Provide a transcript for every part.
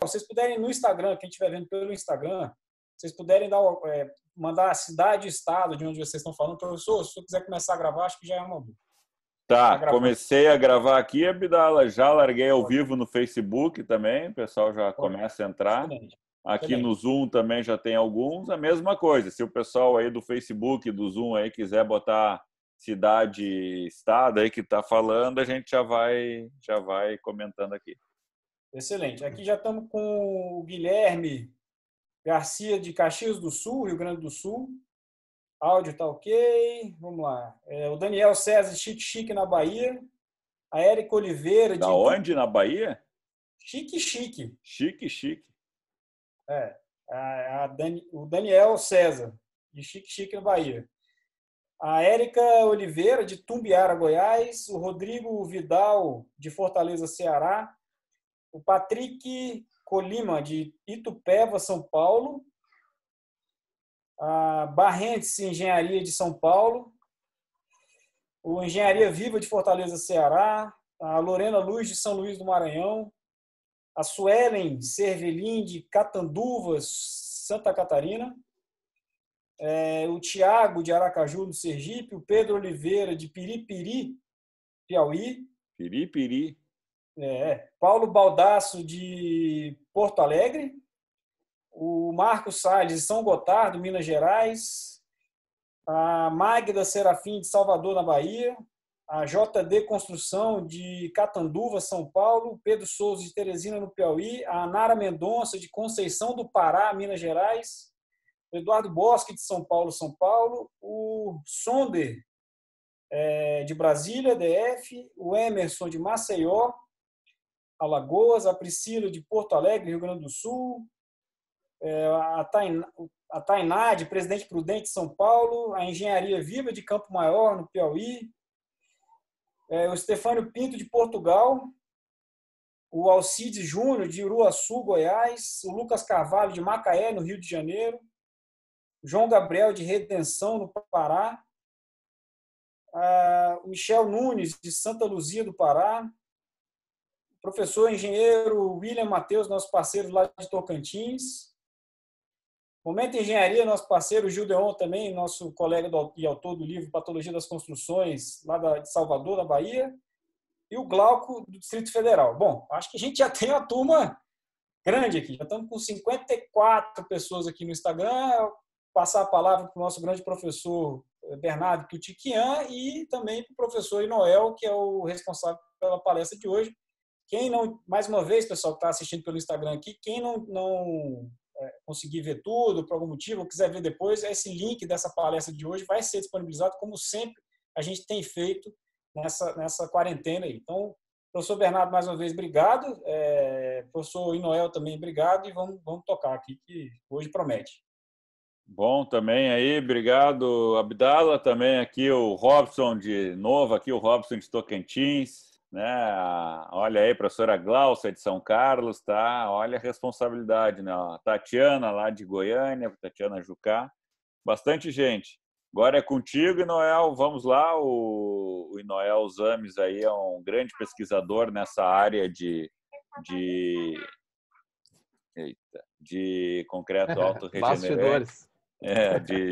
vocês puderem no Instagram, quem estiver vendo pelo Instagram, vocês puderem mandar a cidade e estado de onde vocês estão falando. Professor, se eu quiser começar a gravar, acho que já é uma boa. Tá, comecei a gravar aqui, Abdala, já larguei ao vivo no Facebook também, o pessoal já começa a entrar. Excelente. Aqui no Zoom também já tem alguns, a mesma coisa. Se o pessoal aí do Facebook, do Zoom aí quiser botar cidade e estado aí que está falando, a gente já vai comentando aqui. Excelente. Aqui já estamos com o Guilherme Garcia de Caxias do Sul, Rio Grande do Sul. Áudio está ok. Vamos lá. O Daniel César, Chique na Bahia. A Érica Oliveira. Da onde? Na Bahia? Chique. Chique. O Daniel César, de Chique na Bahia. A Érica Oliveira, de Tumbiara, Goiás. O Rodrigo Vidal, de Fortaleza, Ceará. O Patrick Colima, de Itupeva, São Paulo. A Barrentes Engenharia de São Paulo, o Engenharia Viva de Fortaleza, Ceará, a Lorena Luz de São Luís do Maranhão, a Suelen Cervelin de Catanduvas, Santa Catarina, o Tiago de Aracaju, do Sergipe, o Pedro Oliveira de Piripiri, Piauí, Piripiri, Paulo Baldasso de Porto Alegre, o Marcos Salles de São Gotardo, Minas Gerais, a Magda Serafim de Salvador, na Bahia, a JD Construção de Catanduva, São Paulo, Pedro Souza de Teresina, no Piauí, a Nara Mendonça de Conceição do Pará, Minas Gerais, o Eduardo Bosque de São Paulo, o Sonder de Brasília, DF, o Emerson de Maceió, Alagoas, a Priscila de Porto Alegre, Rio Grande do Sul, a Tainá, de Presidente Prudente, de São Paulo, a Engenharia Viva de Campo Maior, no Piauí, o Estefânio Pinto, de Portugal, o Alcides Júnior, de Uruaçu, Goiás, o Lucas Carvalho, de Macaé, no Rio de Janeiro, o João Gabriel, de Redenção, no Pará, o Michel Nunes, de Santa Luzia, do Pará, o professor engenheiro William Matheus, nosso parceiro lá de Tocantins, Momento Engenharia, nosso parceiro Gildeon também, nosso colega e autor do livro Patologia das Construções, lá de Salvador, na Bahia, e o Glauco, do Distrito Federal. Bom, acho que a gente já tem uma turma grande aqui, já estamos com 54 pessoas aqui no Instagram. Passar a palavra para o nosso grande professor Bernardo Tutiquian e também para o professor Inoel, que é o responsável pela palestra de hoje. Quem não, mais uma vez, pessoal que está assistindo pelo Instagram aqui, quem não conseguir ver tudo, por algum motivo, ou quiser ver depois, esse link dessa palestra de hoje vai ser disponibilizado, como sempre a gente tem feito nessa quarentena aí. Então, professor Bernardo, mais uma vez, obrigado. Professor Inoel também, obrigado. E vamos tocar aqui, que hoje promete. Bom também aí, obrigado, Abdala. Também aqui o Robson de novo, aqui o Robson de Tocantins. Né? Olha aí, professora Glaucia de São Carlos, tá? Olha a responsabilidade, né? A Tatiana lá de Goiânia, Tatiana Jucá, bastante gente. Agora é contigo, Inoel, vamos lá. O Inoel Zames aí é um grande pesquisador nessa área de concreto autorregenerante.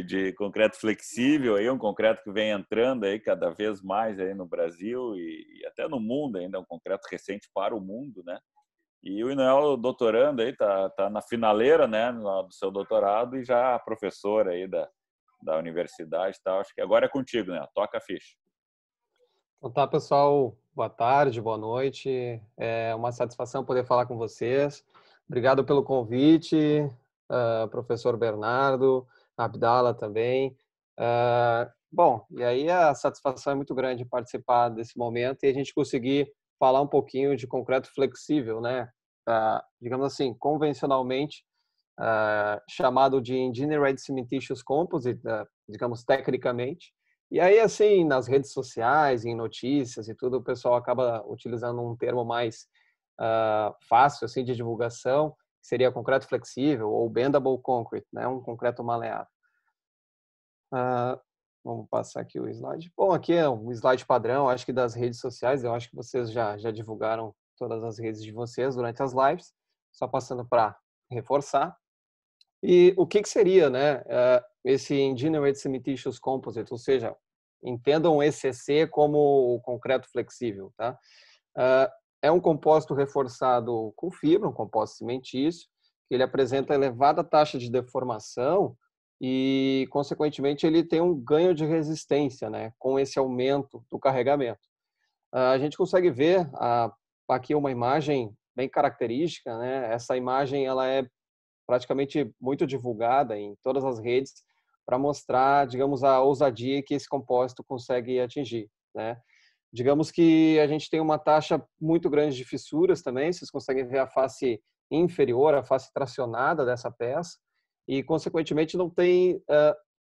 De concreto flexível, aí um concreto que vem entrando aí cada vez mais aí no Brasil e até no mundo ainda, um concreto recente para o mundo, né? E o Inoel doutorando aí, tá na finaleira, né, do seu doutorado e já professor aí da universidade, tá? Acho que agora é contigo, né? Toca a ficha. Então tá, pessoal, boa tarde, boa noite. É uma satisfação poder falar com vocês. Obrigado pelo convite, professor Bernardo, Abdala também. Bom, e aí a satisfação é muito grande participar desse momento e a gente conseguir falar um pouquinho de concreto flexível, né? Digamos assim, convencionalmente chamado de Engineered Cementitious Composite, digamos tecnicamente. E aí, assim, nas redes sociais, em notícias e tudo, o pessoal acaba utilizando um termo mais fácil, assim, de divulgação, que seria concreto flexível ou bendable concrete, né? Um concreto maleável. Vamos passar aqui o slide. Bom, aqui é um slide padrão, acho que das redes sociais, eu acho que vocês já divulgaram todas as redes de vocês durante as lives. só passando para reforçar. E o que seria, né, esse Engineered Cementitious Composite, ou seja, entendam o ECC como o concreto flexível, tá? É um composto reforçado com fibra, um composto cimentício, que ele apresenta elevada taxa de deformação e, consequentemente, ele tem um ganho de resistência, né, com esse aumento do carregamento. A gente consegue ver aqui uma imagem bem característica, né? Essa imagem ela é praticamente muito divulgada em todas as redes para mostrar, digamos, a ousadia que esse composto consegue atingir, né? Digamos que a gente tem uma taxa muito grande de fissuras também, vocês conseguem ver a face inferior, a face tracionada dessa peça, e, consequentemente, não tem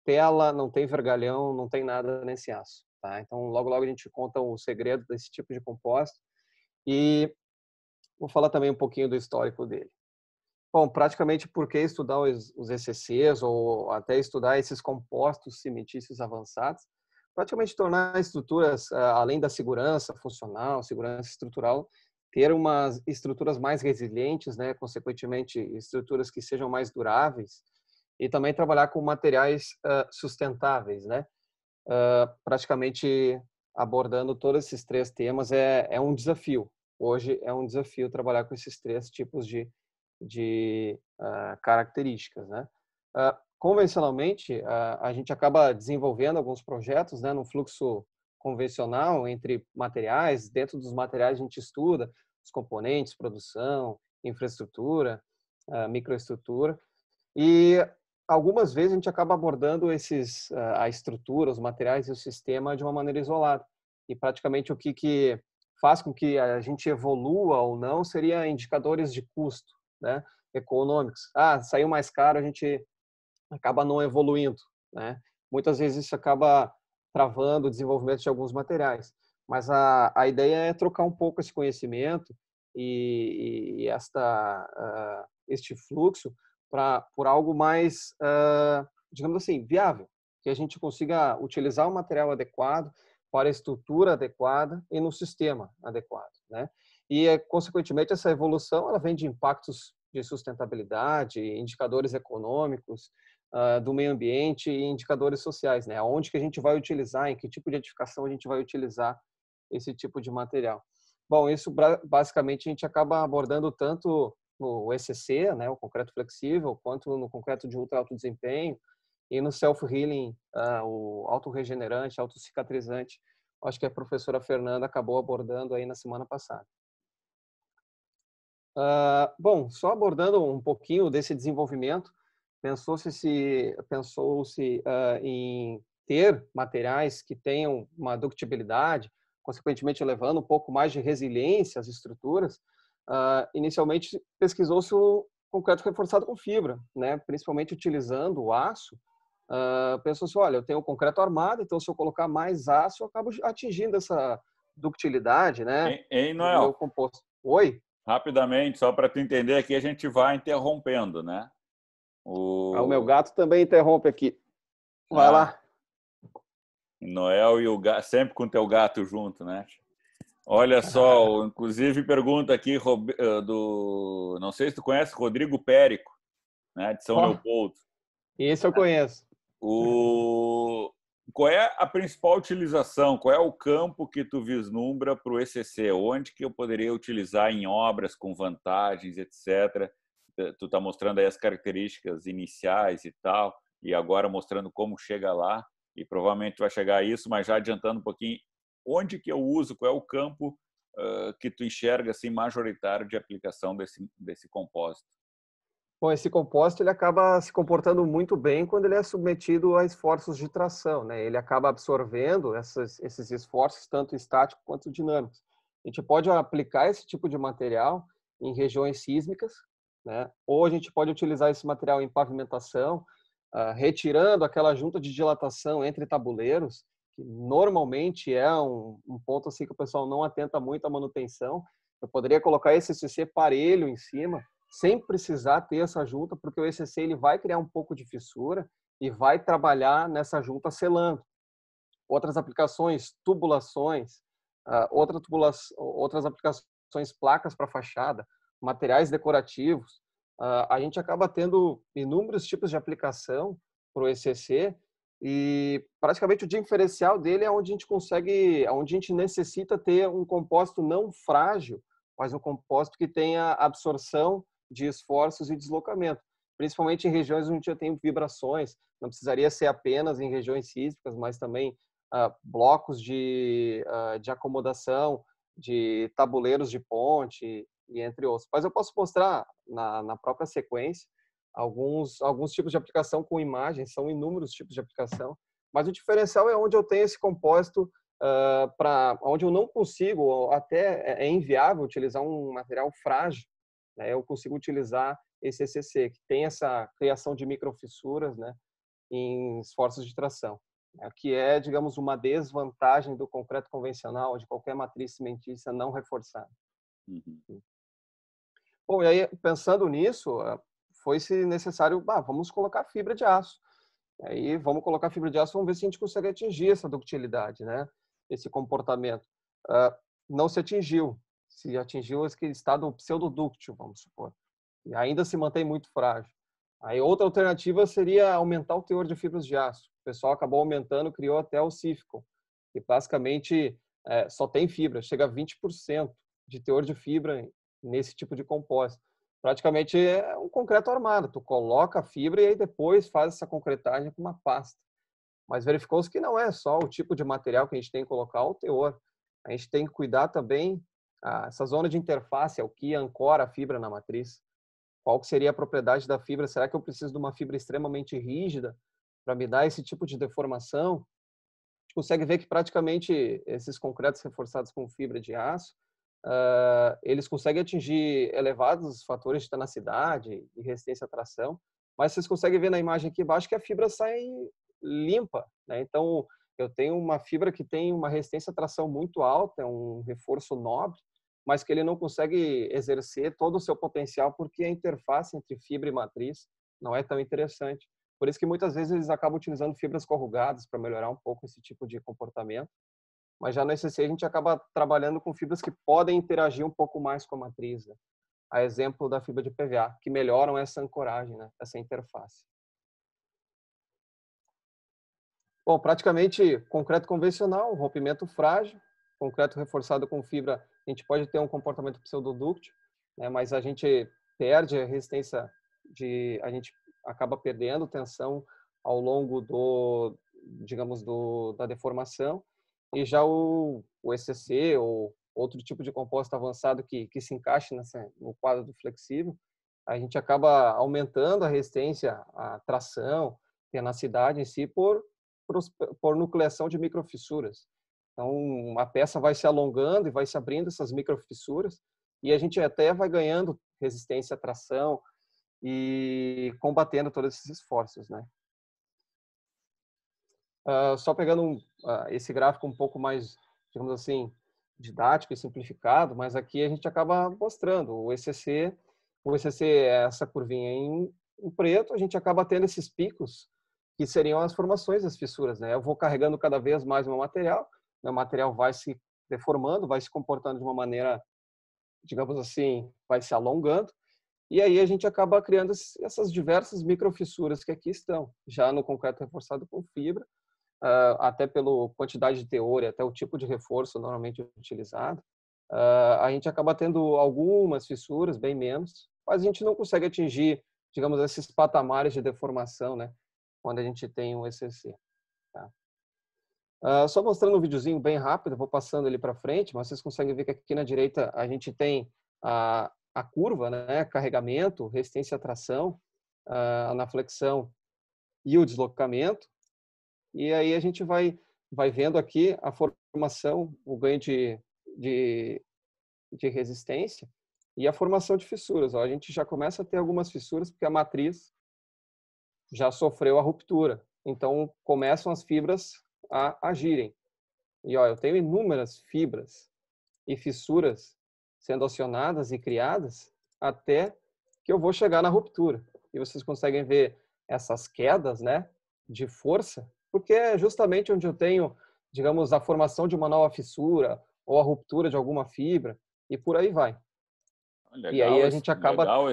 tela, não tem vergalhão, não tem nada nesse aço, tá? Então, logo, logo a gente conta o segredo desse tipo de composto e vou falar também um pouquinho do histórico dele. Bom, praticamente por que estudar os ECCs ou até estudar esses compostos cimentícios avançados? Praticamente tornar estruturas, além da segurança funcional, segurança estrutural, ter umas estruturas mais resilientes, né? Consequentemente, estruturas que sejam mais duráveis e também trabalhar com materiais sustentáveis, né? Praticamente abordando todos esses três temas é um desafio. Hoje é um desafio trabalhar com esses três tipos de características, né? Convencionalmente, a gente acaba desenvolvendo alguns projetos, né, no fluxo convencional entre materiais. Dentro dos materiais a gente estuda os componentes, produção, infraestrutura, microestrutura, e algumas vezes a gente acaba abordando a estrutura, os materiais e o sistema de uma maneira isolada. E praticamente o que faz com que a gente evolua ou não seria indicadores de custo, né, econômicos. Saiu mais caro, a gente acaba não evoluindo, né? Muitas vezes isso acaba travando o desenvolvimento de alguns materiais. Mas a ideia é trocar um pouco esse conhecimento e este fluxo por algo mais, digamos assim, viável, que a gente consiga utilizar o material adequado para a estrutura adequada e no sistema adequado, né? E, consequentemente, essa evolução ela vem de impactos de sustentabilidade, indicadores econômicos, do meio ambiente e indicadores sociais, né? Onde que a gente vai utilizar, em que tipo de edificação a gente vai utilizar esse tipo de material. Bom, isso basicamente a gente acaba abordando tanto no ECC, né, o concreto flexível, quanto no concreto de ultra alto desempenho e no self-healing, o autorregenerante, autocicatrizante. Acho que a professora Fernanda acabou abordando aí na semana passada. Bom, só abordando um pouquinho desse desenvolvimento, pensou-se em ter materiais que tenham uma ductibilidade, consequentemente levando um pouco mais de resiliência às estruturas. Inicialmente pesquisou-se o concreto reforçado com fibra, né? Principalmente utilizando o aço. Pensou-se, olha, eu tenho o concreto armado, então se eu colocar mais aço, eu acabo atingindo essa ductilidade, né? Hein, Do meu Noel? composto. Oi? Rapidamente, só para tu entender aqui, a gente vai interrompendo, né? O meu gato também interrompe aqui. Vai lá. Noel e o gato, sempre com o teu gato junto, né? Olha só, inclusive pergunta aqui não sei se tu conhece, Rodrigo Périco, né, de São Leopoldo. Esse eu conheço. Qual é a principal utilização? Qual é o campo que tu vislumbra para o ECC? Onde que eu poderia utilizar em obras com vantagens, etc. Tu está mostrando aí as características iniciais e tal, e agora mostrando como chega lá, e provavelmente vai chegar a isso, mas já adiantando um pouquinho, onde que eu uso, qual é o campo que tu enxerga assim, majoritário de aplicação desse compósito? Bom, esse composto ele acaba se comportando muito bem quando ele é submetido a esforços de tração, né? Ele acaba absorvendo esses esforços, tanto estáticos quanto dinâmicos. A gente pode aplicar esse tipo de material em regiões sísmicas, né? Ou a gente pode utilizar esse material em pavimentação, retirando aquela junta de dilatação entre tabuleiros, que normalmente é um ponto assim que o pessoal não atenta muito à manutenção. Eu poderia colocar esse ECC parelho em cima, sem precisar ter essa junta, porque o ECC ele vai criar um pouco de fissura e vai trabalhar nessa junta selando. Outras aplicações, tubulações, outras aplicações, placas para fachada, materiais decorativos, a gente acaba tendo inúmeros tipos de aplicação para o ECC e praticamente o diferencial dele é onde a gente consegue, onde a gente necessita ter um composto não frágil, mas um composto que tenha absorção de esforços e deslocamento, principalmente em regiões onde já tem vibrações. Não precisaria ser apenas em regiões sísmicas, mas também blocos de acomodação, de tabuleiros de ponte e entre outros. Mas eu posso mostrar na própria sequência alguns tipos de aplicação com imagens, são inúmeros tipos de aplicação, mas o diferencial é onde eu tenho esse composto para onde eu não consigo, ou até é inviável utilizar um material frágil, né? Eu consigo utilizar esse ECC, que tem essa criação de microfissuras, né, em esforços de tração, né, que é, digamos, uma desvantagem do concreto convencional, de qualquer matriz cimentícia não reforçada. Uhum. Bom, e aí, pensando nisso, foi-se necessário, vamos colocar fibra de aço. Aí, vamos colocar fibra de aço, vamos ver se a gente consegue atingir essa ductilidade, né? Esse comportamento. Não se atingiu. Se atingiu esse estado pseudodúctil, vamos supor. E ainda se mantém muito frágil. Aí, outra alternativa seria aumentar o teor de fibras de aço. O pessoal acabou aumentando, criou até o Cifcon, que basicamente só tem fibra, chega a 20% de teor de fibra nesse tipo de composto. Praticamente é um concreto armado. Tu coloca a fibra e aí depois faz essa concretagem com uma pasta. Mas verificou-se que não é só o tipo de material que a gente tem que colocar, o teor. A gente tem que cuidar também essa zona de interface, é o que ancora a fibra na matriz. Qual que seria a propriedade da fibra? Será que eu preciso de uma fibra extremamente rígida para me dar esse tipo de deformação? A gente consegue ver que praticamente esses concretos reforçados com fibra de aço, eles conseguem atingir elevados fatores de tenacidade e resistência à tração, mas vocês conseguem ver na imagem aqui embaixo que a fibra sai limpa, né? Então, eu tenho uma fibra que tem uma resistência à tração muito alta, é um reforço nobre, mas que ele não consegue exercer todo o seu potencial porque a interface entre fibra e matriz não é tão interessante. Por isso que muitas vezes eles acabam utilizando fibras corrugadas para melhorar um pouco esse tipo de comportamento. Mas já no ECC a gente acaba trabalhando com fibras que podem interagir um pouco mais com a matriz, né? A exemplo da fibra de PVA, que melhoram essa ancoragem, né? Essa interface. Bom, praticamente concreto convencional, rompimento frágil, concreto reforçado com fibra, a gente pode ter um comportamento pseudodúctil, né? Mas a gente perde a resistência a gente acaba perdendo tensão ao longo digamos, da deformação. E já o ECC ou outro tipo de composto avançado que se encaixe no quadro do flexível, a gente acaba aumentando a resistência à tração, tenacidade em si por nucleação de microfissuras. Então, a peça vai se alongando e vai se abrindo essas microfissuras e a gente até vai ganhando resistência à tração e combatendo todos esses esforços, né? Só pegando esse gráfico um pouco mais, digamos assim, didático e simplificado, mas aqui a gente acaba mostrando o ECC é essa curvinha em preto, a gente acaba tendo esses picos que seriam as formações das fissuras, né? Eu vou carregando cada vez mais meu material vai se deformando, vai se comportando de uma maneira, digamos assim, vai se alongando, e aí a gente acaba criando essas diversas microfissuras que aqui estão, já no concreto reforçado com fibra, até pela quantidade de teor e até o tipo de reforço normalmente utilizado, a gente acaba tendo algumas fissuras, bem menos, mas a gente não consegue atingir, digamos, esses patamares de deformação, né, quando a gente tem um ECC. Tá? Só mostrando um videozinho bem rápido, vou passando ele para frente, mas vocês conseguem ver que aqui na direita a gente tem a curva, né, carregamento, resistência à tração, na flexão e o deslocamento. E aí a gente vai vendo aqui a formação, o ganho de resistência e a formação de fissuras. A gente já começa a ter algumas fissuras porque a matriz já sofreu a ruptura. Então, começam as fibras a agirem. E eu tenho inúmeras fibras e fissuras sendo acionadas e criadas até que eu vou chegar na ruptura. E vocês conseguem ver essas quedas, né, de força, porque é justamente onde eu tenho, digamos, a formação de uma nova fissura ou a ruptura de alguma fibra e por aí vai. Legal, e aí a gente acaba... Legal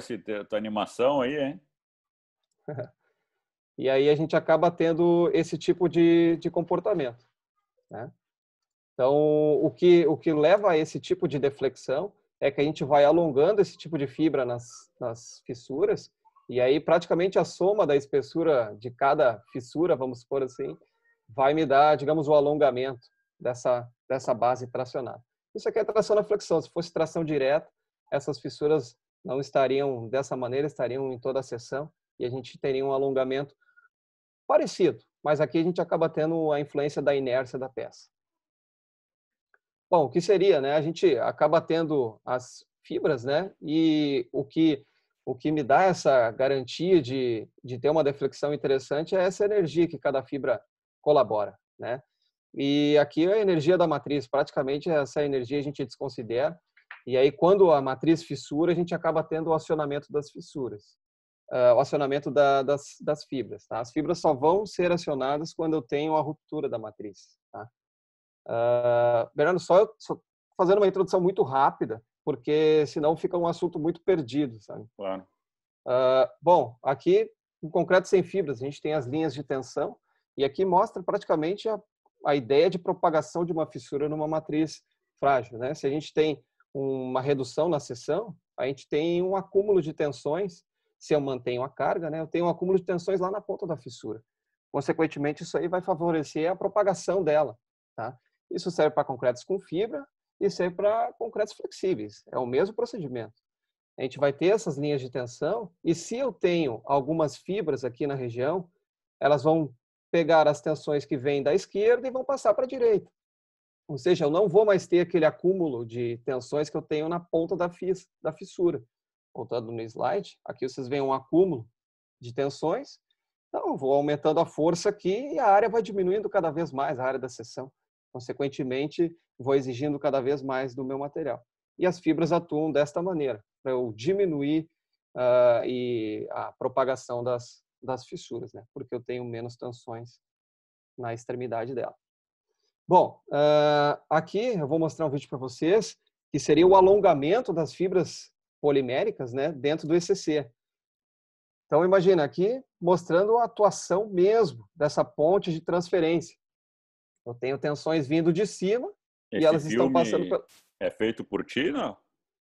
tua animação aí, hein? E aí a gente acaba tendo esse tipo de comportamento, né? Então, o que leva a esse tipo de deflexão é que a gente vai alongando esse tipo de fibra nas fissuras, e aí praticamente a soma da espessura de cada fissura, vamos supor assim, vai me dar, digamos, o alongamento dessa base tracionada. Isso aqui é tração na flexão. Se fosse tração direta, essas fissuras não estariam dessa maneira, estariam em toda a seção, e a gente teria um alongamento parecido, mas aqui a gente acaba tendo a influência da inércia da peça. Bom, o que seria, né? A gente acaba tendo as fibras, né? E o que me dá essa garantia de ter uma deflexão interessante é essa energia que cada fibra colabora, né? E aqui a energia da matriz, praticamente essa energia a gente desconsidera. E aí, quando a matriz fissura, a gente acaba tendo o acionamento das fissuras, o acionamento das fibras. Tá? As fibras só vão ser acionadas quando eu tenho a ruptura da matriz. Tá? Bernardo, só fazendo uma introdução muito rápida, porque senão fica um assunto muito perdido, sabe? Claro. Bom, aqui, em concreto sem fibras, a gente tem as linhas de tensão, e aqui mostra praticamente a ideia de propagação de uma fissura numa matriz frágil, né? Se a gente tem uma redução na seção, a gente tem um acúmulo de tensões. Se eu mantenho a carga, né, eu tenho um acúmulo de tensões lá na ponta da fissura. Consequentemente, isso aí vai favorecer a propagação dela. Tá? Isso serve para concretos com fibra e serve para concretos flexíveis. É o mesmo procedimento. A gente vai ter essas linhas de tensão e se eu tenho algumas fibras aqui na região, elas vão pegar as tensões que vêm da esquerda e vão passar para a direita. Ou seja, eu não vou mais ter aquele acúmulo de tensões que eu tenho na ponta da fissura. Voltando no slide, aqui vocês veem um acúmulo de tensões. Então, eu vou aumentando a força aqui e a área vai diminuindo cada vez mais, a área da seção. Consequentemente, vou exigindo cada vez mais do meu material. E as fibras atuam desta maneira, para eu diminuir a propagação das fissuras, né? Porque eu tenho menos tensões na extremidade dela. Bom, aqui eu vou mostrar um vídeo para vocês, que seria o alongamento das fibras poliméricas, né, dentro do ECC. Então, imagina aqui, mostrando a atuação mesmo dessa ponte de transferência. Eu tenho tensões vindo de cima e elas estão passando pelo... É feito por ti, não?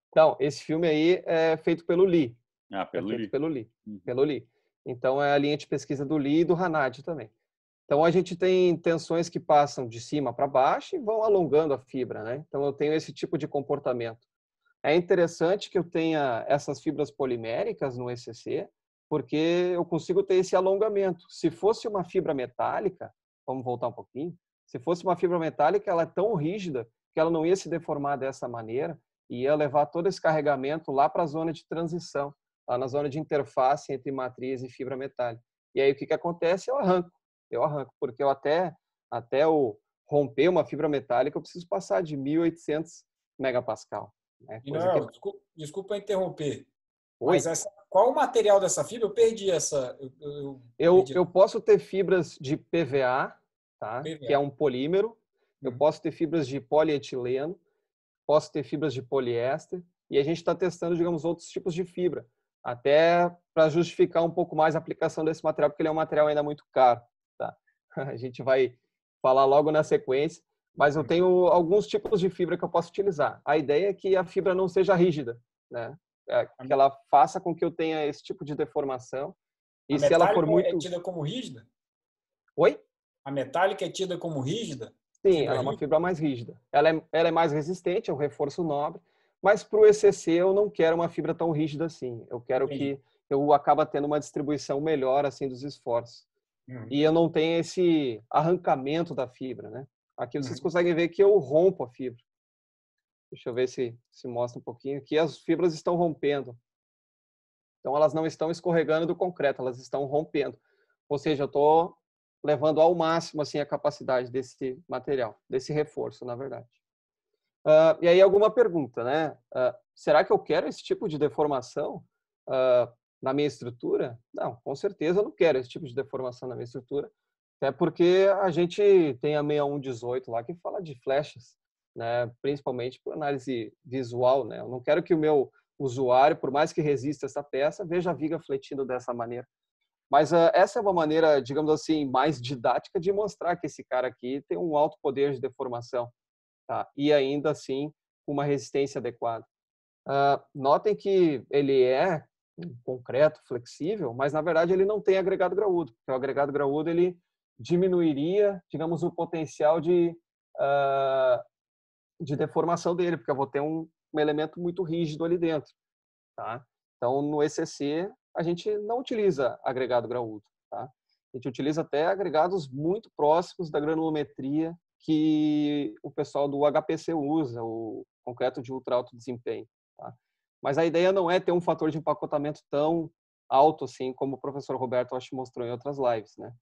Então, esse filme aí é feito pelo Lee. Pelo Lee. Pelo Lee. Então, é a linha de pesquisa do Lee e do Hanad também. Então, a gente tem tensões que passam de cima para baixo e vão alongando a fibra, né? Então, eu tenho esse tipo de comportamento. É interessante que eu tenha essas fibras poliméricas no ECC, porque eu consigo ter esse alongamento. Se fosse uma fibra metálica, vamos voltar um pouquinho, se fosse uma fibra metálica, ela é tão rígida que ela não ia se deformar dessa maneira e ia levar todo esse carregamento lá para a zona de transição, lá na zona de interface entre matriz e fibra metálica. E aí o que acontece? Eu arranco, porque eu até eu romper uma fibra metálica, eu preciso passar de 1.800 megapascal. Não, desculpa interromper. Mas qual o material dessa fibra? Eu perdi essa. Eu posso ter fibras de PVA, tá? PVA. Que é um polímero. Eu posso ter fibras de polietileno, posso ter fibras de poliéster. E a gente está testando, digamos, outros tipos de fibra. Até para justificar um pouco mais a aplicação desse material, porque ele é um material ainda muito caro. Tá? A gente vai falar logo na sequência. Mas eu tenho alguns tipos de fibra que eu posso utilizar. A ideia é que a fibra não seja rígida, né? Que ela faça com que eu tenha esse tipo de deformação. E se ela for muito... é tida como rígida? Oi? A metálica é tida como rígida? Sim, ela é uma fibra mais rígida. Ela é mais resistente, é um reforço nobre, mas para o ECC eu não quero uma fibra tão rígida assim. Eu quero que eu acabe tendo uma distribuição melhor assim dos esforços. E eu não tenho esse arrancamento da fibra, né? Aqui vocês conseguem ver que eu rompo a fibra. Deixa eu ver se mostra um pouquinho. Aqui as fibras estão rompendo. Então, elas não estão escorregando do concreto, elas estão rompendo. Ou seja, eu estou levando ao máximo assim, a capacidade desse material, desse reforço, na verdade. E aí, alguma pergunta, né? Será que eu quero esse tipo de deformação na minha estrutura? Não, com certeza eu não quero esse tipo de deformação na minha estrutura. Até porque a gente tem a 6118 lá que fala de flechas, né? Principalmente para análise visual, né? Eu não quero que o meu usuário, por mais que resista essa peça, veja a viga fletindo dessa maneira. Mas essa é uma maneira, digamos assim, mais didática de mostrar que esse cara aqui tem um alto poder de deformação, tá? E ainda assim, uma resistência adequada. Notem que ele é concreto, flexível, mas na verdade ele não tem agregado graúdo, porque o agregado graúdo ele diminuiria, digamos, o potencial de deformação dele, porque eu vou ter um elemento muito rígido ali dentro, tá? Então, no ECC, a gente não utiliza agregado graúdo, tá? A gente utiliza até agregados muito próximos da granulometria que o pessoal do HPC usa, o concreto de ultra alto desempenho, tá? Mas a ideia não é ter um fator de empacotamento tão alto assim, como o professor Roberto acho mostrou em outras lives, né?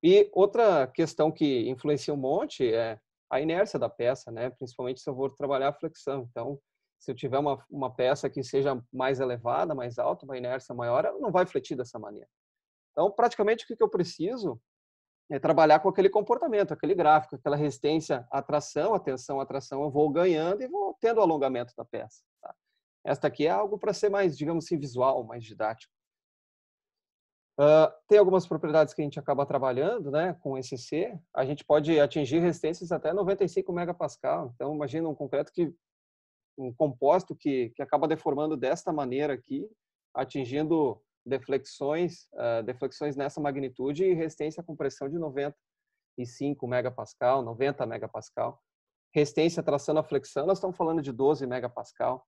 E outra questão que influencia um monte é a inércia da peça, né? Principalmente se eu vou trabalhar a flexão. Então, se eu tiver uma peça que seja mais elevada, mais alta, uma inércia maior, ela não vai fletir dessa maneira. Então, praticamente, o que eu preciso é trabalhar com aquele comportamento, aquele gráfico, aquela resistência à tração, a tensão à tração, eu vou ganhando e vou tendo o alongamento da peça. Tá? Esta aqui é algo para ser mais, digamos assim, visual, mais didático. Tem algumas propriedades que a gente acaba trabalhando, né, com ECC. A gente pode atingir resistências até 95 megapascal. Então, imagina um composto que acaba deformando desta maneira aqui, atingindo deflexões nessa magnitude e resistência à compressão de 95 megapascal, 90 megapascal. Resistência à tração à flexão, nós estamos falando de 12 megapascal.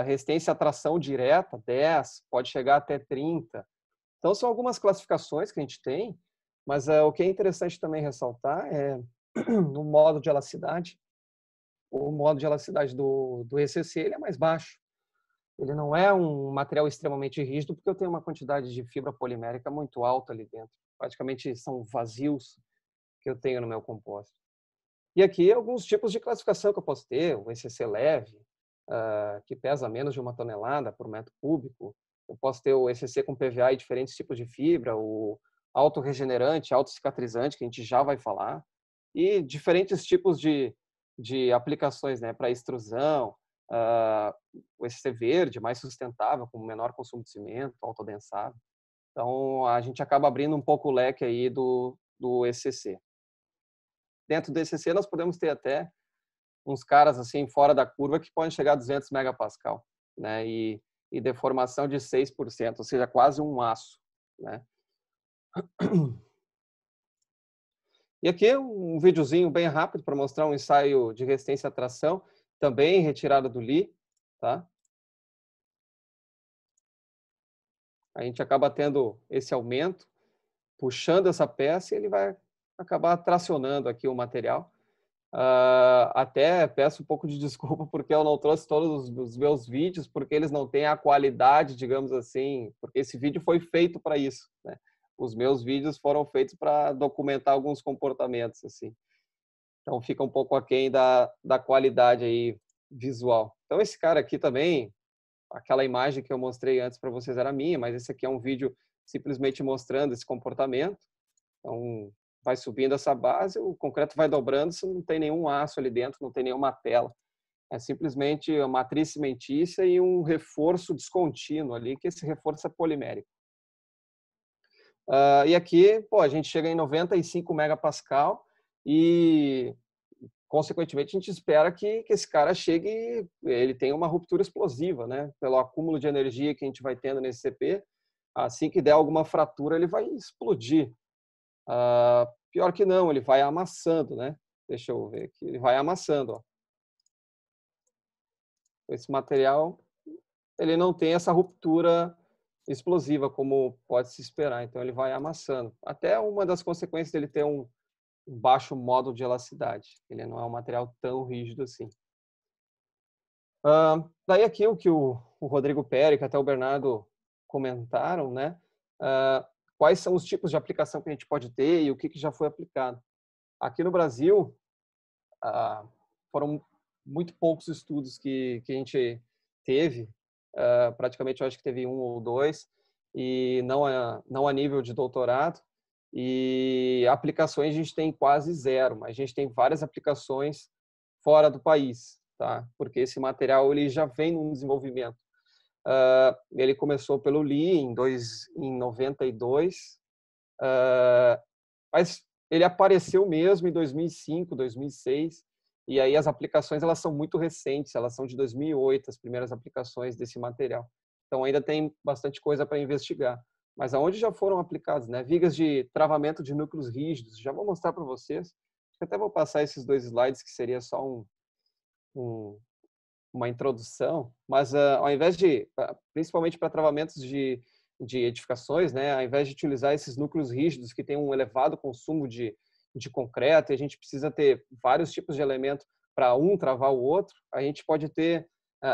Resistência à tração direta, 10, pode chegar até 30. Então, são algumas classificações que a gente tem, mas o que é interessante também ressaltar é no modo de elasticidade. O modo de elasticidade do ECC ele é mais baixo. Ele não é um material extremamente rígido, porque eu tenho uma quantidade de fibra polimérica muito alta ali dentro. Praticamente são vazios que eu tenho no meu composto. E aqui alguns tipos de classificação que eu posso ter. O ECC leve, que pesa menos de 1 tonelada por metro cúbico. Eu posso ter o ECC com PVA e diferentes tipos de fibra, o autorregenerante, autocicatrizante, que a gente já vai falar, e diferentes tipos de aplicações, né, para extrusão, o ECC verde, mais sustentável, com menor consumo de cimento, autodensável. Então, a gente acaba abrindo um pouco o leque aí do ECC. Dentro do ECC, nós podemos ter até uns caras assim fora da curva que podem chegar a 200 megapascal, né, e deformação de 6%, ou seja, quase um aço, né? E aqui um videozinho bem rápido para mostrar um ensaio de resistência à tração, também retirado do Lee, tá? A gente acaba tendo esse aumento, puxando essa peça e ele vai acabar tracionando aqui o material. Até peço um pouco de desculpa porque eu não trouxe todos os meus vídeos, porque eles não têm a qualidade, digamos assim, porque esse vídeo foi feito para isso, né? Os meus vídeos foram feitos para documentar alguns comportamentos, assim. Então fica um pouco aquém da qualidade aí visual. Então esse cara aqui também, aquela imagem que eu mostrei antes para vocês era minha, mas esse aqui é um vídeo simplesmente mostrando esse comportamento. Então vai subindo essa base, o concreto vai dobrando, se não tem nenhum aço ali dentro, não tem nenhuma tela. É simplesmente uma matriz cimentícia e um reforço descontínuo ali, que esse reforço é polimérico. E aqui, pô, a gente chega em 95 megapascal e, consequentemente, a gente espera que esse cara chegue, ele tenha uma ruptura explosiva, né? Pelo acúmulo de energia que a gente vai tendo nesse CP, assim que der alguma fratura, ele vai explodir. Pior que não, ele vai amassando, né? Deixa eu ver aqui. Ele vai amassando, ó. Esse material, ele não tem essa ruptura explosiva como pode se esperar, então ele vai amassando. Até uma das consequências dele ter um baixo modo de elasticidade. Ele não é um material tão rígido assim. Daí aqui o que o Rodrigo Pérez, até o Bernardo comentaram, né? Quais são os tipos de aplicação que a gente pode ter e o que já foi aplicado. Aqui no Brasil, foram muito poucos estudos que a gente teve, praticamente eu acho que teve 1 ou 2, e não a nível de doutorado, e aplicações a gente tem quase 0, mas a gente tem várias aplicações fora do país. tá? Porque esse material ele já vem num desenvolvimento. Ele começou pelo Lee em 92, mas ele apareceu mesmo em 2005, 2006, e aí as aplicações elas são muito recentes, elas são de 2008, as primeiras aplicações desse material. Então ainda tem bastante coisa para investigar. Mas aonde já foram aplicados, né? Vigas de travamento de núcleos rígidos, já vou mostrar para vocês. Até vou passar esses 2 slides, que seria só uma introdução, mas ao invés de, principalmente para travamentos de edificações, né, ao invés de utilizar esses núcleos rígidos que têm um elevado consumo de concreto, e a gente precisa ter vários tipos de elementos para um travar o outro, a gente pode ter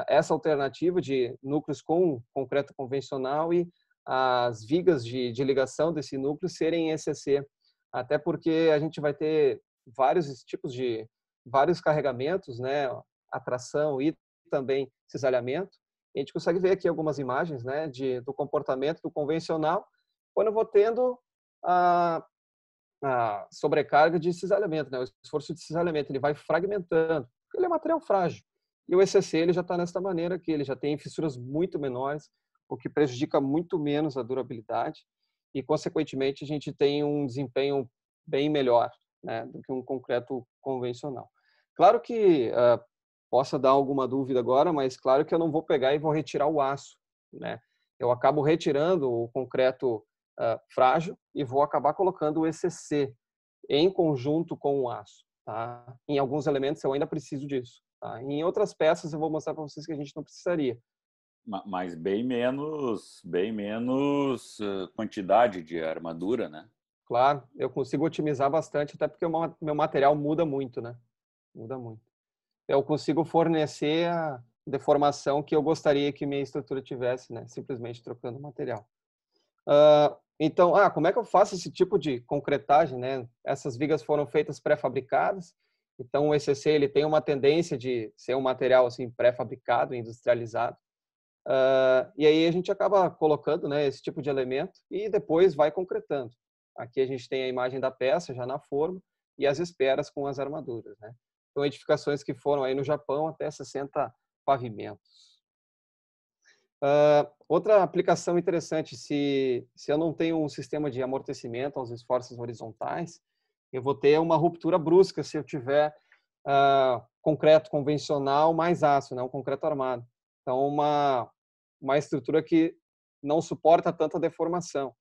essa alternativa de núcleos com concreto convencional e as vigas de ligação desse núcleo serem ECC, até porque a gente vai ter vários tipos de vários carregamentos, né, atração e também cisalhamento. A gente consegue ver aqui algumas imagens, né, do comportamento do convencional quando eu vou tendo a sobrecarga de cisalhamento, né, o esforço de cisalhamento, ele vai fragmentando, porque ele é material frágil. E o ECC ele já está nessa maneira aqui, ele já tem fissuras muito menores, o que prejudica muito menos a durabilidade e, consequentemente, a gente tem um desempenho bem melhor, né, do que um concreto convencional. Claro que possa dar alguma dúvida agora, mas claro que eu não vou pegar e vou retirar o aço, né? Eu acabo retirando o concreto frágil e vou acabar colocando o ECC em conjunto com o aço, tá? Em alguns elementos eu ainda preciso disso, tá? Em outras peças eu vou mostrar para vocês que a gente não precisaria. Mas bem menos quantidade de armadura, né? Claro, eu consigo otimizar bastante, até porque o meu material muda muito, né? Muda muito. Eu consigo fornecer a deformação que eu gostaria que minha estrutura tivesse, né? Simplesmente trocando o material. Então, como é que eu faço esse tipo de concretagem, né? Essas vigas foram feitas pré-fabricadas, então o ECC ele tem uma tendência de ser um material assim pré-fabricado, industrializado. E aí a gente acaba colocando, né, esse tipo de elemento e depois vai concretando. Aqui a gente tem a imagem da peça já na forma e as esperas com as armaduras, né? Então, edificações que foram aí no Japão até 60 pavimentos. Outra aplicação interessante, se eu não tenho um sistema de amortecimento aos esforços horizontais, eu vou ter uma ruptura brusca se eu tiver concreto convencional mais aço, né, um concreto armado. Então, uma estrutura que não suporta tanta deformação.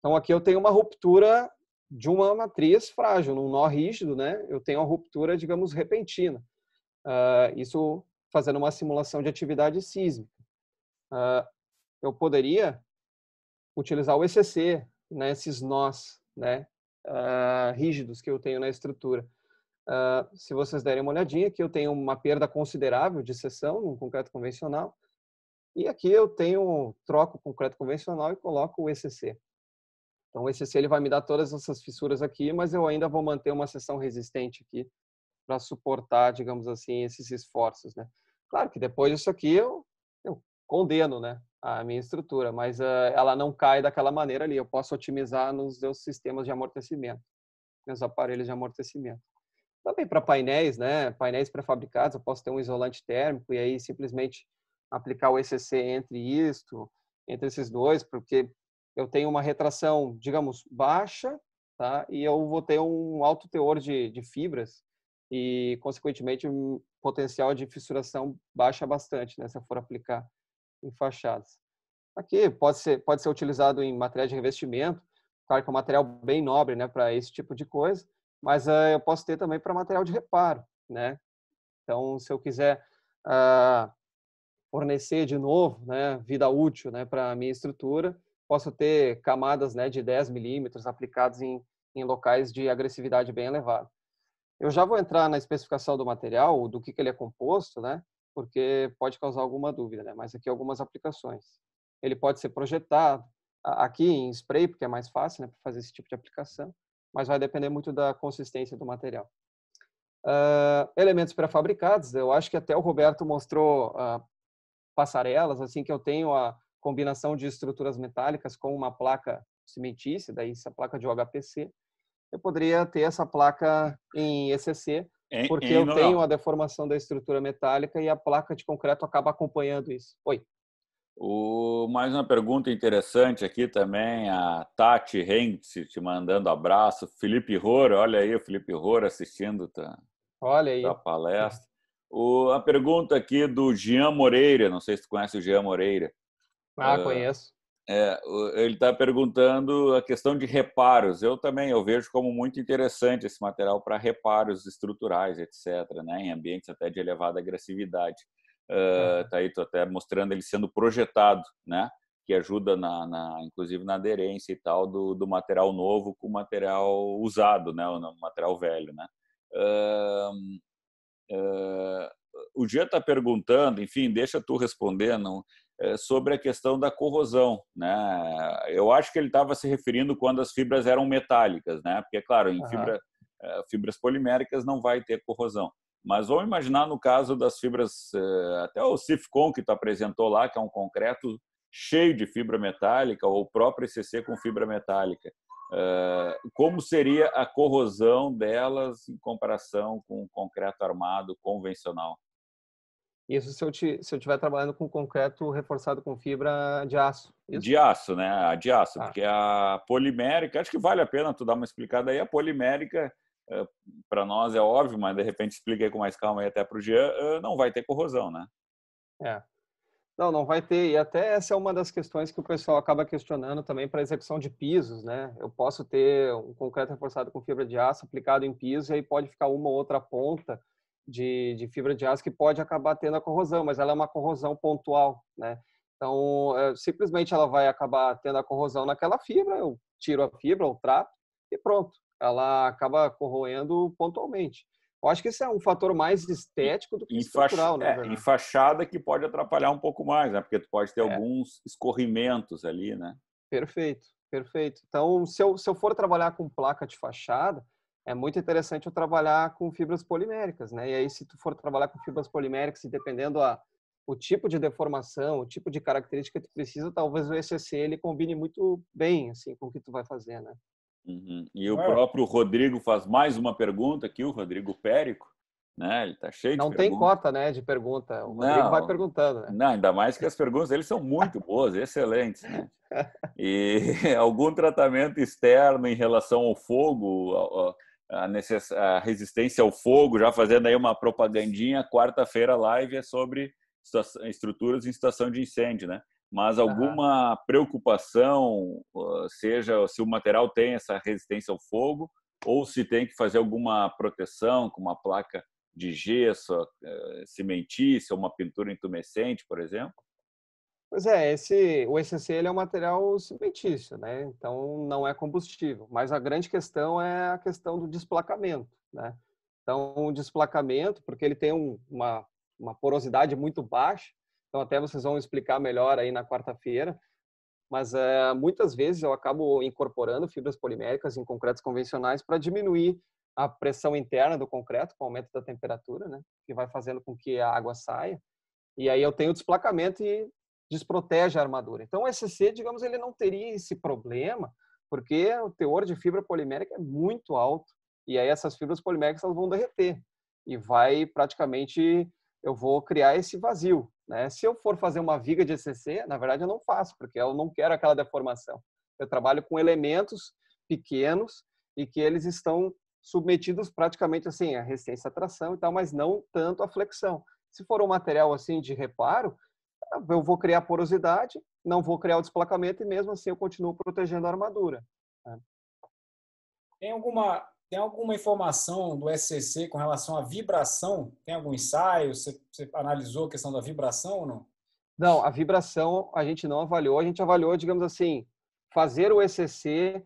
Então, aqui eu tenho uma ruptura de uma matriz frágil, num nó rígido, né? Eu tenho uma ruptura, digamos, repentina. Isso fazendo uma simulação de atividade sísmica. Eu poderia utilizar o ECC nesses nós, né, rígidos que eu tenho na estrutura. Se vocês derem uma olhadinha, aqui eu tenho uma perda considerável de seção no concreto convencional, e aqui eu troco o concreto convencional e coloco o ECC. Então, o ECC ele vai me dar todas essas fissuras aqui, mas eu ainda vou manter uma seção resistente aqui para suportar, digamos assim, esses esforços, né? Claro que depois disso aqui eu condeno, né, a minha estrutura, mas ela não cai daquela maneira ali. Eu posso otimizar nos meus sistemas de amortecimento, meus aparelhos de amortecimento. Também para painéis, né, painéis pré-fabricados, eu posso ter um isolante térmico e aí simplesmente aplicar o ECC entre esses dois, porque eu tenho uma retração, digamos, baixa, tá? E eu vou ter um alto teor de fibras e, consequentemente, um potencial de fissuração baixa bastante, né? Se eu for aplicar em fachadas. Aqui pode ser utilizado em materiais de revestimento, claro que é um material bem nobre, né? Para esse tipo de coisa, mas eu posso ter também para material de reparo, né? Então, se eu quiser fornecer de novo, né, vida útil, né, para a minha estrutura, posso ter camadas, né, de 10 milímetros aplicadas em locais de agressividade bem elevada. Eu já vou entrar na especificação do material, do que ele é composto, né, porque pode causar alguma dúvida, né, mas aqui algumas aplicações. Ele pode ser projetado aqui em spray, porque é mais fácil, né, para fazer esse tipo de aplicação, mas vai depender muito da consistência do material. Elementos pré-fabricados, eu acho que até o Roberto mostrou passarelas, assim, que eu tenho a combinação de estruturas metálicas com uma placa cimentícia, daí essa placa de OHPC, eu poderia ter essa placa em ECC porque eu tenho a deformação da estrutura metálica e a placa de concreto acaba acompanhando isso. Oi. Mais uma pergunta interessante aqui também, a Tati Hentz te mandando abraço. Felipe Roura, olha aí o Felipe Roura assistindo olha aí a palestra. A pergunta aqui do Jean Moreira, não sei se tu conhece o Jean Moreira. Conheço. Ele está perguntando a questão de reparos. Eu vejo como muito interessante esse material para reparos estruturais, etc., né, em ambientes até de elevada agressividade. Tá aí, estou até mostrando ele sendo projetado, né, que ajuda inclusive na aderência e tal do material novo com o material usado, né, o material velho, né. O Jean está perguntando, enfim, deixa tu respondendo, sobre a questão da corrosão, né? Eu acho que ele estava se referindo quando as fibras eram metálicas, né? Porque, claro, em fibras poliméricas não vai ter corrosão. Mas vamos imaginar no caso das fibras, até o Sifcon que tu apresentou lá, que é um concreto cheio de fibra metálica, ou o próprio ECC com fibra metálica. Como seria a corrosão delas em comparação com o concreto armado convencional? Isso se eu estiver trabalhando com concreto reforçado com fibra de aço. Isso? De aço, né? A de aço, porque a polimérica, acho que vale a pena tu dar uma explicada aí. A polimérica, para nós é óbvio, mas de repente expliquei com mais calma aí até para o Jean, não vai ter corrosão, né? Não vai ter. E até essa é uma das questões que o pessoal acaba questionando também para execução de pisos, né? Eu posso ter um concreto reforçado com fibra de aço aplicado em piso e aí pode ficar uma ou outra ponta de fibra de aço que pode acabar tendo a corrosão, mas ela é uma corrosão pontual, né? Então, simplesmente ela vai acabar tendo a corrosão naquela fibra, eu tiro a fibra, eu trato e pronto. Ela acaba corroendo pontualmente. Eu acho que esse é um fator mais estético do que estrutural, né? Em fachada que pode atrapalhar um pouco mais, né? Porque tu pode ter alguns escorrimentos ali, né? Perfeito. Então, se eu for trabalhar com placa de fachada, é muito interessante eu trabalhar com fibras poliméricas, né? E aí, se tu for trabalhar com fibras poliméricas e dependendo o tipo de deformação, o tipo de característica que tu precisa, talvez o ECC ele combine muito bem, assim, com o que tu vai fazer, né? E o próprio Rodrigo faz mais uma pergunta aqui, o Rodrigo Périco, né? Ele tá cheio de perguntas. Não tem cota, né, de pergunta. O Rodrigo vai perguntando, né? Não, ainda mais que as perguntas deles são muito boas, excelentes, né? E algum tratamento externo em relação ao fogo, a resistência ao fogo, já fazendo aí uma propagandinha, quarta-feira a live é sobre estruturas em situação de incêndio, né? Mas alguma preocupação, seja se o material tem essa resistência ao fogo ou se tem que fazer alguma proteção com uma placa de gesso cimentícia, uma pintura intumescente, por exemplo? Pois é, o ECC ele é um material cimentício, né? Então não é combustível. Mas a grande questão é a questão do desplacamento, né? Então o desplacamento, porque ele tem uma porosidade muito baixa, então até vocês vão explicar melhor aí na quarta-feira, mas muitas vezes eu acabo incorporando fibras poliméricas em concretos convencionais para diminuir a pressão interna do concreto com o aumento da temperatura, né? Que vai fazendo com que a água saia. E aí eu tenho o desplacamento e desprotege a armadura. Então, o ECC, digamos, ele não teria esse problema, porque o teor de fibra polimérica é muito alto, e aí essas fibras poliméricas elas vão derreter, e vai praticamente, eu vou criar esse vazio, né? Se eu for fazer uma viga de ECC, na verdade eu não faço, porque eu não quero aquela deformação. Eu trabalho com elementos pequenos e que eles estão submetidos praticamente assim à resistência à tração e tal, mas não tanto à flexão. Se for um material assim de reparo, eu vou criar porosidade, não vou criar o desplacamento e mesmo assim eu continuo protegendo a armadura. Tem alguma informação do SCC com relação à vibração? Tem algum ensaio? Você analisou a questão da vibração ou não? Não, a vibração a gente não avaliou. A gente avaliou, digamos assim, fazer o ECC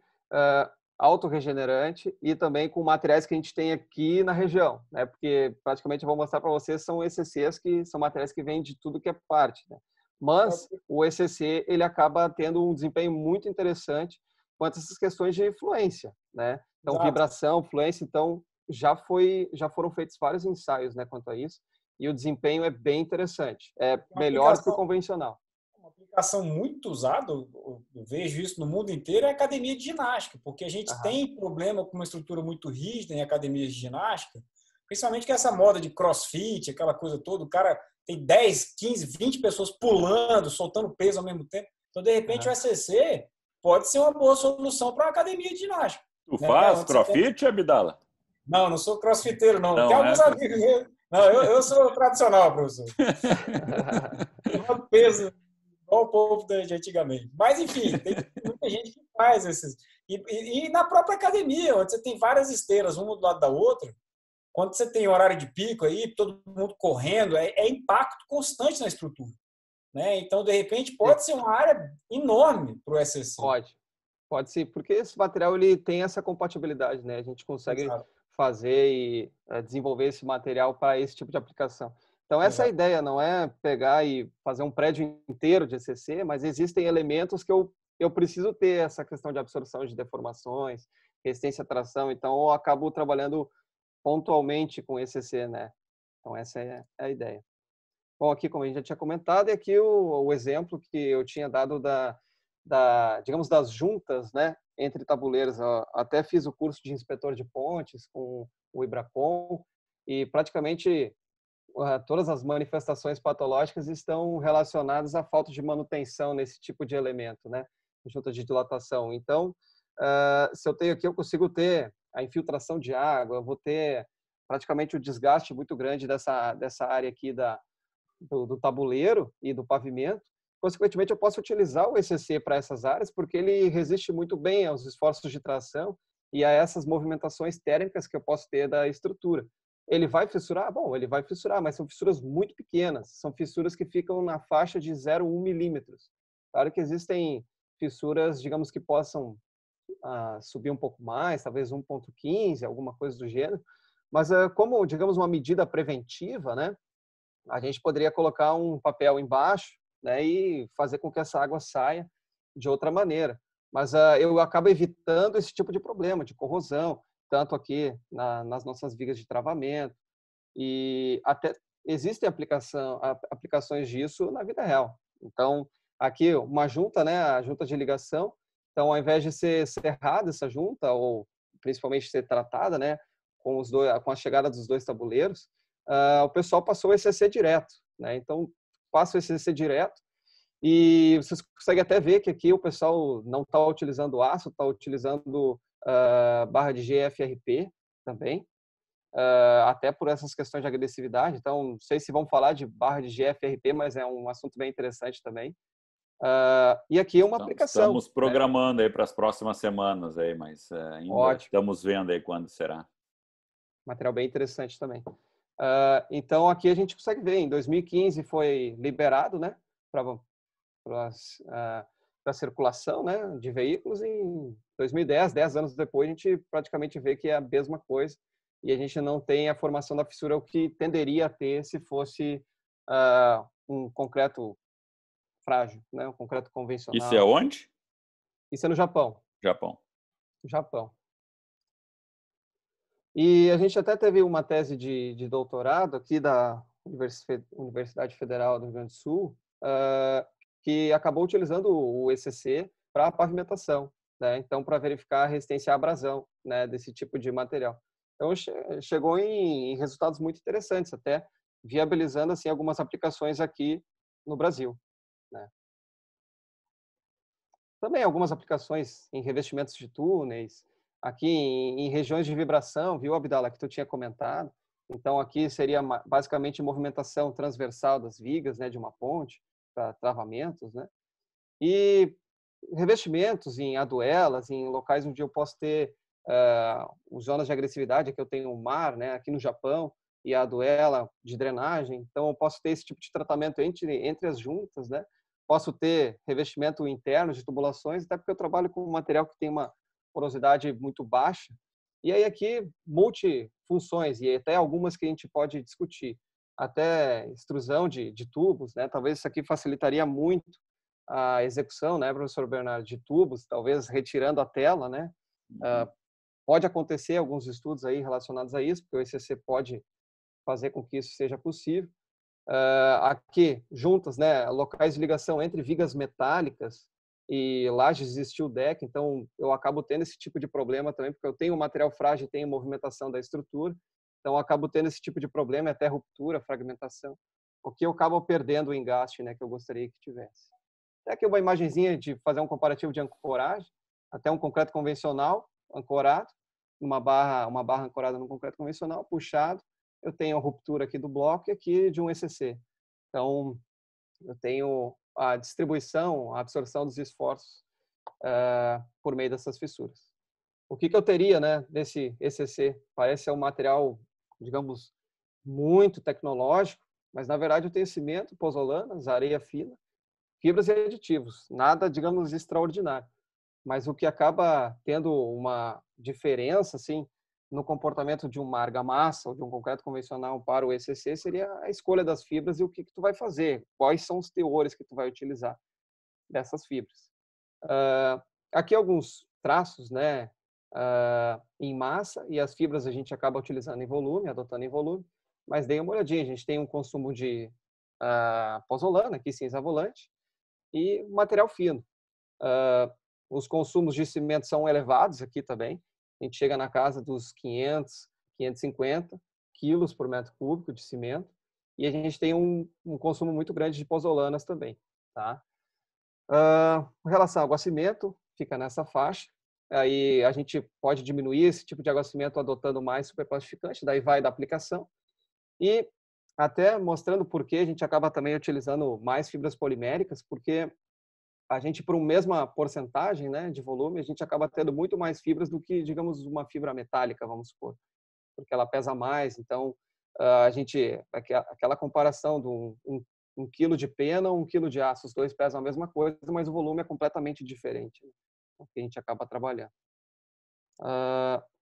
autorregenerante e também com materiais que a gente tem aqui na região, né? Porque praticamente eu vou mostrar para vocês são ECCs que são materiais que vêm de tudo que é parte, né? Mas o ECC ele acaba tendo um desempenho muito interessante quanto a essas questões de fluência, né? Então vibração, fluência, então já foram feitos vários ensaios, né, quanto a isso e o desempenho é bem interessante, é melhor que o convencional. Uma aplicação muito usada, eu vejo isso no mundo inteiro, é a academia de ginástica, porque a gente tem problema com uma estrutura muito rígida em academias de ginástica, Principalmente com essa moda de crossfit, aquela coisa toda, o cara tem 10, 15, 20 pessoas pulando, soltando peso ao mesmo tempo. Então, de repente, o ECC pode ser uma boa solução para a academia de ginástica. Tu né? faz crossfit, Abdala? Não sou crossfiteiro, não. Não, Tem alguns amigos meus. Não, eu sou tradicional, professor. Levanto peso igual o povo de antigamente. Mas, enfim, tem muita gente que faz esses. E na própria academia, onde você tem várias esteiras, uma do lado da outra, quando você tem horário de pico aí, todo mundo correndo, é impacto constante na estrutura. Né? Então, de repente, pode ser uma área enorme para o ECC. Pode sim, porque esse material ele tem essa compatibilidade, né? A gente consegue fazer e desenvolver esse material para esse tipo de aplicação. Então, essa é a ideia, não é pegar e fazer um prédio inteiro de ECC, mas existem elementos que eu preciso ter essa questão de absorção de deformações, resistência à tração, então eu acabo trabalhando pontualmente com ECC, né? Então, essa é a ideia. Bom, aqui, como a gente já tinha comentado, é aqui o exemplo que eu tinha dado digamos, das juntas, né, entre tabuleiros. Eu até fiz o curso de inspetor de pontes com o Ibracon e praticamente todas as manifestações patológicas estão relacionadas à falta de manutenção nesse tipo de elemento, né, junta de dilatação. Então, se eu tenho aqui, eu consigo ter a infiltração de água, eu vou ter praticamente o desgaste muito grande dessa área aqui do tabuleiro e do pavimento. Consequentemente, eu posso utilizar o ECC para essas áreas, porque ele resiste muito bem aos esforços de tração e a essas movimentações térmicas que eu posso ter da estrutura. Ele vai fissurar? Bom, ele vai fissurar, mas são fissuras muito pequenas. São fissuras que ficam na faixa de 0,1 milímetros. Claro que existem fissuras, digamos, que possam subir um pouco mais, talvez 1,15, alguma coisa do gênero. Mas como, digamos, uma medida preventiva, né, a gente poderia colocar um papel embaixo, né, e fazer com que essa água saia de outra maneira. Mas eu acabo evitando esse tipo de problema, de corrosão, tanto aqui nas nossas vigas de travamento, e até existem aplicações disso na vida real. Então, aqui uma junta, né, a junta de ligação, então ao invés de ser cerrada essa junta, ou principalmente ser tratada, né, com a chegada dos dois tabuleiros, o pessoal passou o ECC direto, né? Então, passa o ECC direto e vocês conseguem até ver que aqui o pessoal não está utilizando aço, está utilizando barra de GFRP também, até por essas questões de agressividade. Então, não sei se vão falar de barra de GFRP, mas é um assunto bem interessante também. E aqui é uma aplicação. Estamos programando, né, aí para as próximas semanas, aí, mas ainda estamos vendo aí quando será. Material bem interessante também. Então, aqui a gente consegue ver, em 2015 foi liberado, né, para a circulação, né, de veículos, e em 2010, 10 anos depois, a gente praticamente vê que é a mesma coisa e a gente não tem a formação da fissura, o que tenderia a ter se fosse um concreto frágil, né, um concreto convencional. Isso é onde? Isso é no Japão. Japão. E a gente até teve uma tese de doutorado aqui da Universidade Federal do Rio Grande do Sul, que acabou utilizando o ECC para pavimentação, né? Então, para verificar a resistência à abrasão, né, desse tipo de material. Então, chegou em resultados muito interessantes, até viabilizando assim algumas aplicações aqui no Brasil, né? Também algumas aplicações em revestimentos de túneis, aqui em regiões de vibração, viu, Abdala, que tu tinha comentado. Então, aqui seria basicamente movimentação transversal das vigas, né, de uma ponte, para travamentos, né? E revestimentos em aduelas, em locais onde eu posso ter zonas de agressividade, aqui eu tenho o mar, né, aqui no Japão, e a aduela de drenagem. Então, eu posso ter esse tipo de tratamento entre as juntas, né? Posso ter revestimento interno de tubulações, até porque eu trabalho com um material que tem uma porosidade muito baixa. E aí aqui, multifunções, e até algumas que a gente pode discutir. Até extrusão de tubos, né? Talvez isso aqui facilitaria muito a execução, né, professor Bernardo, de tubos, talvez retirando a tela, né? Pode acontecer alguns estudos aí relacionados a isso, porque o ECC pode fazer com que isso seja possível. Aqui, juntas, né, locais de ligação entre vigas metálicas e lajes de steel deck, então eu acabo tendo esse tipo de problema também, porque eu tenho um material frágil e tenho movimentação da estrutura, Então, eu acabo tendo esse tipo de problema, até ruptura, fragmentação, porque eu acabo perdendo o engaste, né, que eu gostaria que tivesse. Até aqui uma imagenzinha de fazer um comparativo de ancoragem, até um concreto convencional, ancorado, uma barra ancorada no concreto convencional, puxado, eu tenho a ruptura aqui do bloco e aqui de um ECC. Então, eu tenho a distribuição, a absorção dos esforços por meio dessas fissuras. O que eu teria, né, desse ECC? Parece ser um material, digamos, muito tecnológico, mas na verdade eu tenho cimento, pozzolanas, areia fina, fibras e aditivos. Nada, digamos, extraordinário. Mas o que acaba tendo uma diferença, assim, no comportamento de uma argamassa ou de um concreto convencional para o ECC seria a escolha das fibras e o que tu vai fazer, quais são os teores que tu vai utilizar dessas fibras. Aqui alguns traços, né, em massa, e as fibras a gente acaba utilizando em volume, adotando em volume, mas dei uma olhadinha, a gente tem um consumo de pozzolana, aqui cinza volante, e material fino. Os consumos de cimento são elevados aqui também, a gente chega na casa dos 500, 550 quilos por metro cúbico de cimento, e a gente tem um consumo muito grande de pozzolanas também, tá? Com relação ao aguacimento, fica nessa faixa. Aí a gente pode diminuir esse tipo de aguacimento adotando mais superplastificante, daí vai da aplicação. E até mostrando por que a gente acaba também utilizando mais fibras poliméricas, porque a gente, por uma mesma porcentagem, né, de volume, a gente acaba tendo muito mais fibras do que, digamos, uma fibra metálica, vamos supor, porque ela pesa mais. Então, a gente, aquela comparação de um quilo de pena, 1 quilo de aço, os dois pesam a mesma coisa, mas o volume é completamente diferente, né, o que a gente acaba trabalhando.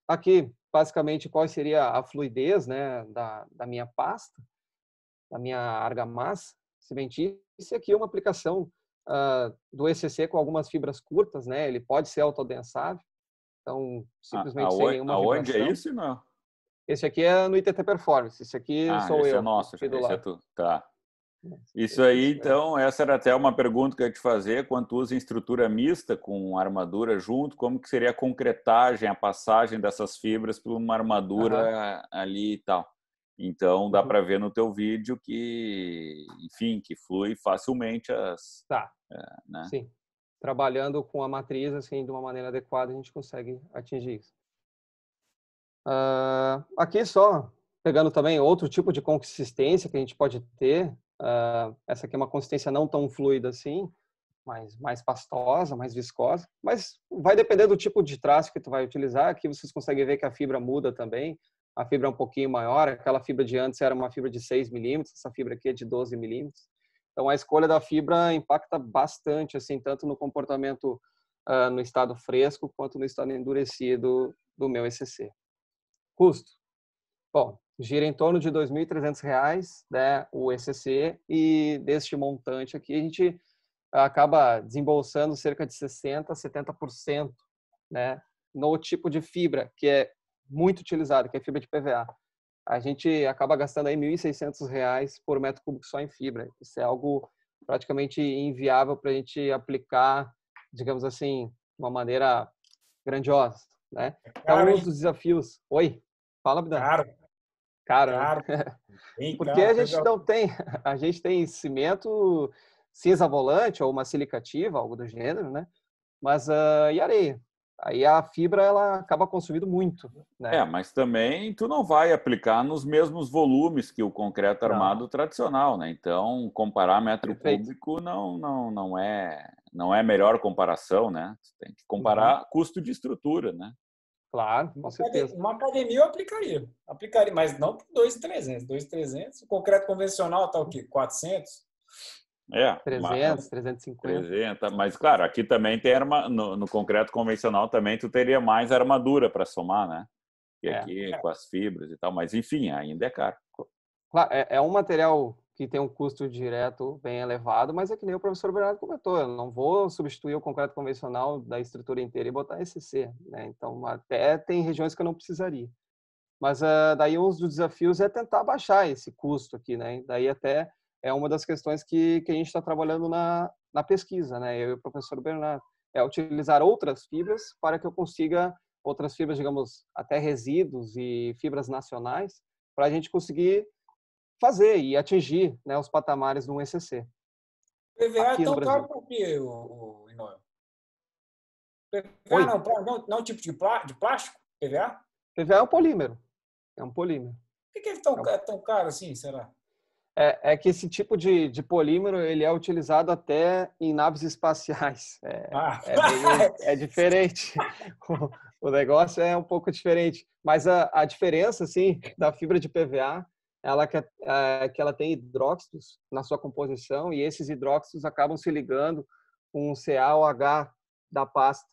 Aqui, basicamente, qual seria a fluidez, né, da minha pasta, da minha argamassa cimentícia. Aqui é uma aplicação do ECC com algumas fibras curtas, né? Ele pode ser autodensável, então simplesmente sem nenhuma aonde vibração. É isso, não? Esse aqui é no ITT Performance, esse aqui sou esse eu. é nosso, aqui do esse é lado. tu. Tá. Isso aí, então, essa era até uma pergunta que eu ia te fazer, quando tu usa em estrutura mista com armadura junto, como que seria a concretagem, a passagem dessas fibras por uma armadura ali e tal. Então, dá para ver no teu vídeo que, enfim, que flui facilmente as... Tá, né? sim. Trabalhando com a matriz, assim, de uma maneira adequada, a gente consegue atingir isso. Aqui só, pegando também outro tipo de consistência que a gente pode ter, essa aqui é uma consistência não tão fluida assim, mas mais pastosa, mais viscosa, mas vai depender do tipo de traço que tu vai utilizar. Aqui vocês conseguem ver que a fibra muda também, a fibra é um pouquinho maior, aquela fibra de antes era uma fibra de 6 milímetros, essa fibra aqui é de 12 milímetros. Então a escolha da fibra impacta bastante, assim, tanto no comportamento no estado fresco quanto no estado endurecido do meu ECC. Custo? Bom, gira em torno de R$ 2.300, né, o ECC, e deste montante aqui a gente acaba desembolsando cerca de 60% a 70%, né, no tipo de fibra que é muito utilizada, que é fibra de PVA. A gente acaba gastando aí R$ 1.600 por metro cúbico só em fibra. Isso é algo praticamente inviável para a gente aplicar, digamos assim, de uma maneira grandiosa, né? Então, Caro, um hein? dos desafios... Oi, fala, Bidan. Caro, Caro, né? caro. Bem Porque caro. a gente tem cimento cinza volante ou uma silicativa, algo do gênero, né? Mas e areia? Aí a fibra ela acaba consumindo muito, né? Mas também tu não vai aplicar nos mesmos volumes que o concreto armado tradicional, né? Então, comparar metro cúbico não é a melhor comparação, né? Tu tem que comparar custo de estrutura, né? Claro, com certeza. Uma academia eu aplicaria, mas não por 2.300. 2.300, o concreto convencional está o quê? 400? 300, 350. 300, mas claro, aqui também tem no concreto convencional também tu teria mais armadura para somar, né? E aqui com as fibras e tal, mas enfim, ainda é caro. Claro, é um material que tem um custo direto bem elevado, mas é que nem o professor Bernardo comentou, eu não vou substituir o concreto convencional da estrutura inteira e botar ECC, né? Então, até tem regiões que eu não precisaria. Mas daí um dos desafios é tentar baixar esse custo aqui, né? Daí até é uma das questões que a gente está trabalhando na pesquisa, né? Eu e o professor Bernardo, é utilizar outras fibras para que eu consiga, outras fibras, digamos, até resíduos e fibras nacionais, para a gente conseguir fazer e atingir, né, os patamares do ECC. PVA Aqui é no tão Brasil. caro por quê, Inoue? PVA Oi, não tipo de plástico? PVA? PVA é um polímero. É um polímero. Por que ele É, é tão caro assim, será? que esse tipo de polímero ele é utilizado até em naves espaciais. Ah, É diferente. O negócio é um pouco diferente. Mas a diferença, assim, da fibra de PVA, que ela tem hidróxidos na sua composição e esses hidróxidos acabam se ligando com o CaOH da pasta.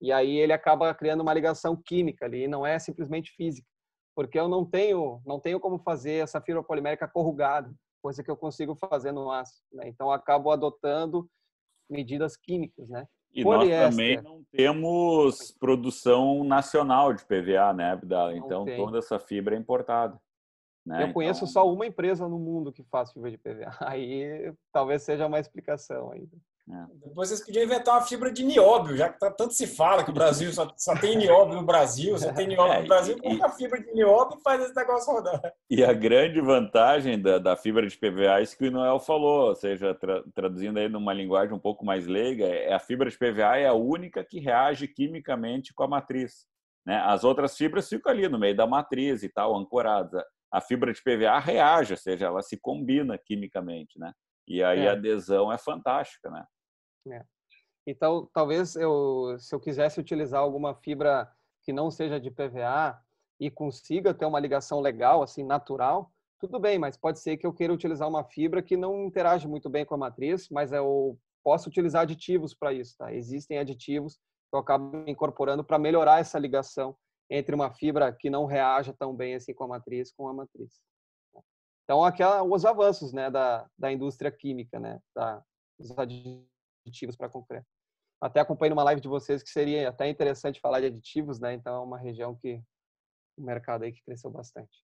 E aí ele acaba criando uma ligação química ali, não é simplesmente física, porque eu não tenho como fazer essa fibra polimérica corrugada, coisa que eu consigo fazer no aço, né? Então eu acabo adotando medidas químicas, né? E nós também Poliéster, não temos produção nacional de PVA, né, Abdala? não Então tem. toda essa fibra é importada, Eu né? conheço Então, só uma empresa no mundo que faz fibra de PVA. Aí talvez seja uma explicação ainda. é. depois vocês podiam inventar uma fibra de nióbio, já que tanto se fala que o Brasil só tem nióbio no Brasil, só tem nióbio É, no Brasil, coloca a fibra de nióbio e faz esse negócio rodar. e a grande vantagem da fibra de PVA é isso que o Noel falou, ou seja, traduzindo aí numa linguagem um pouco mais leiga, a fibra de PVA é a única que reage quimicamente com a matriz, né? As outras fibras ficam ali no meio da matriz e tal, ancoradas. A fibra de PVA reage, ou seja, ela se combina quimicamente, né? E aí a É, adesão é fantástica, né? é. Então, talvez se eu quisesse utilizar alguma fibra que não seja de PVA e consiga ter uma ligação legal, assim, natural, tudo bem, mas pode ser que eu queira utilizar uma fibra que não interage muito bem com a matriz, mas eu posso utilizar aditivos para isso, tá? Existem aditivos que eu acabo incorporando para melhorar essa ligação entre uma fibra que não reaja tão bem assim com a matriz, Então, aqui os avanços, né, da indústria química, né, dos aditivos para concreto. Até acompanhei numa live de vocês que seria até interessante falar de aditivos, né? Então, é uma região o mercado aí que cresceu bastante.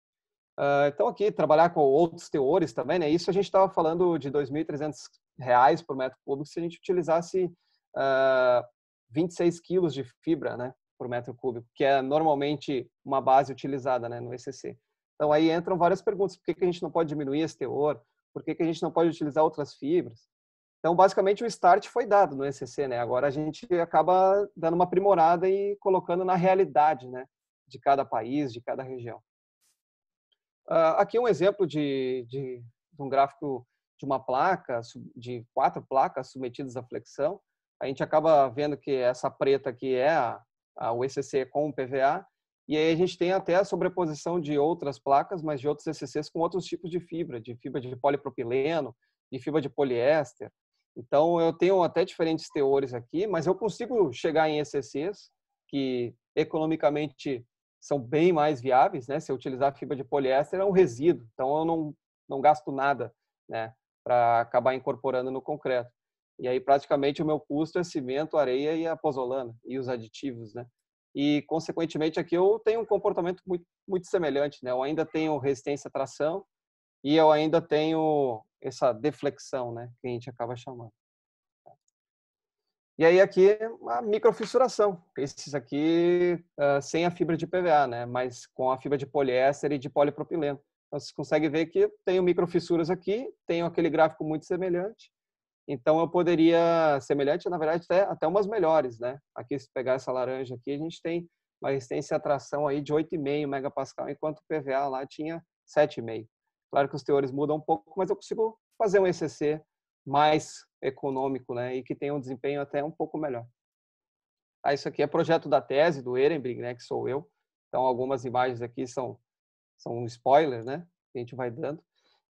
Então, aqui, trabalhar com outros teores também, né? Isso a gente estava falando de R$ 2.300 por metro cúbico se a gente utilizasse 26 quilos de fibra, né? Por metro cúbico, que é normalmente uma base utilizada, né? No ECC. Então, aí entram várias perguntas. Por que a gente não pode diminuir esse teor? Por que a gente não pode utilizar outras fibras? Então, basicamente, o start foi dado no ECC, né? Agora a gente acaba dando uma aprimorada e colocando na realidade, né? De cada país, de cada região. Aqui um exemplo de um gráfico de uma placa, de 4 placas submetidas à flexão. A gente acaba vendo que essa preta aqui é o ECC com o PVA, e aí a gente tem até a sobreposição de outras placas, mas de outros ECCs com outros tipos de fibra de polipropileno, de fibra de poliéster. Então, eu tenho até diferentes teores aqui, mas eu consigo chegar em ECCs que economicamente são bem mais viáveis, né? Se eu utilizar fibra de poliéster, é um resíduo, então eu não gasto nada, né? Para acabar incorporando no concreto. E aí, praticamente, o meu custo é cimento, areia e a pozolana e os aditivos, né? E, consequentemente, aqui eu tenho um comportamento muito, muito semelhante, né? Eu ainda tenho resistência à tração e eu ainda tenho essa deflexão, né? Que a gente acaba chamando. E aí aqui a microfissuração. Esses aqui sem a fibra de PVA, né? Mas com a fibra de poliéster e de polipropileno. Então, você consegue ver que tenho microfissuras aqui, tenho aquele gráfico muito semelhante. Então, eu poderia, semelhante, na verdade, até umas melhores, né? Aqui, se pegar essa laranja aqui, a gente tem uma resistência à tração aí de 8,5 megapascal, enquanto o PVA lá tinha 7,5. Claro que os teores mudam um pouco, mas eu consigo fazer um ECC mais econômico, né? E que tenha um desempenho até um pouco melhor. Isso aqui é projeto da tese do Ehrenbrink, né? Que sou eu. Então, algumas imagens aqui são um spoiler, né? Que a gente vai dando.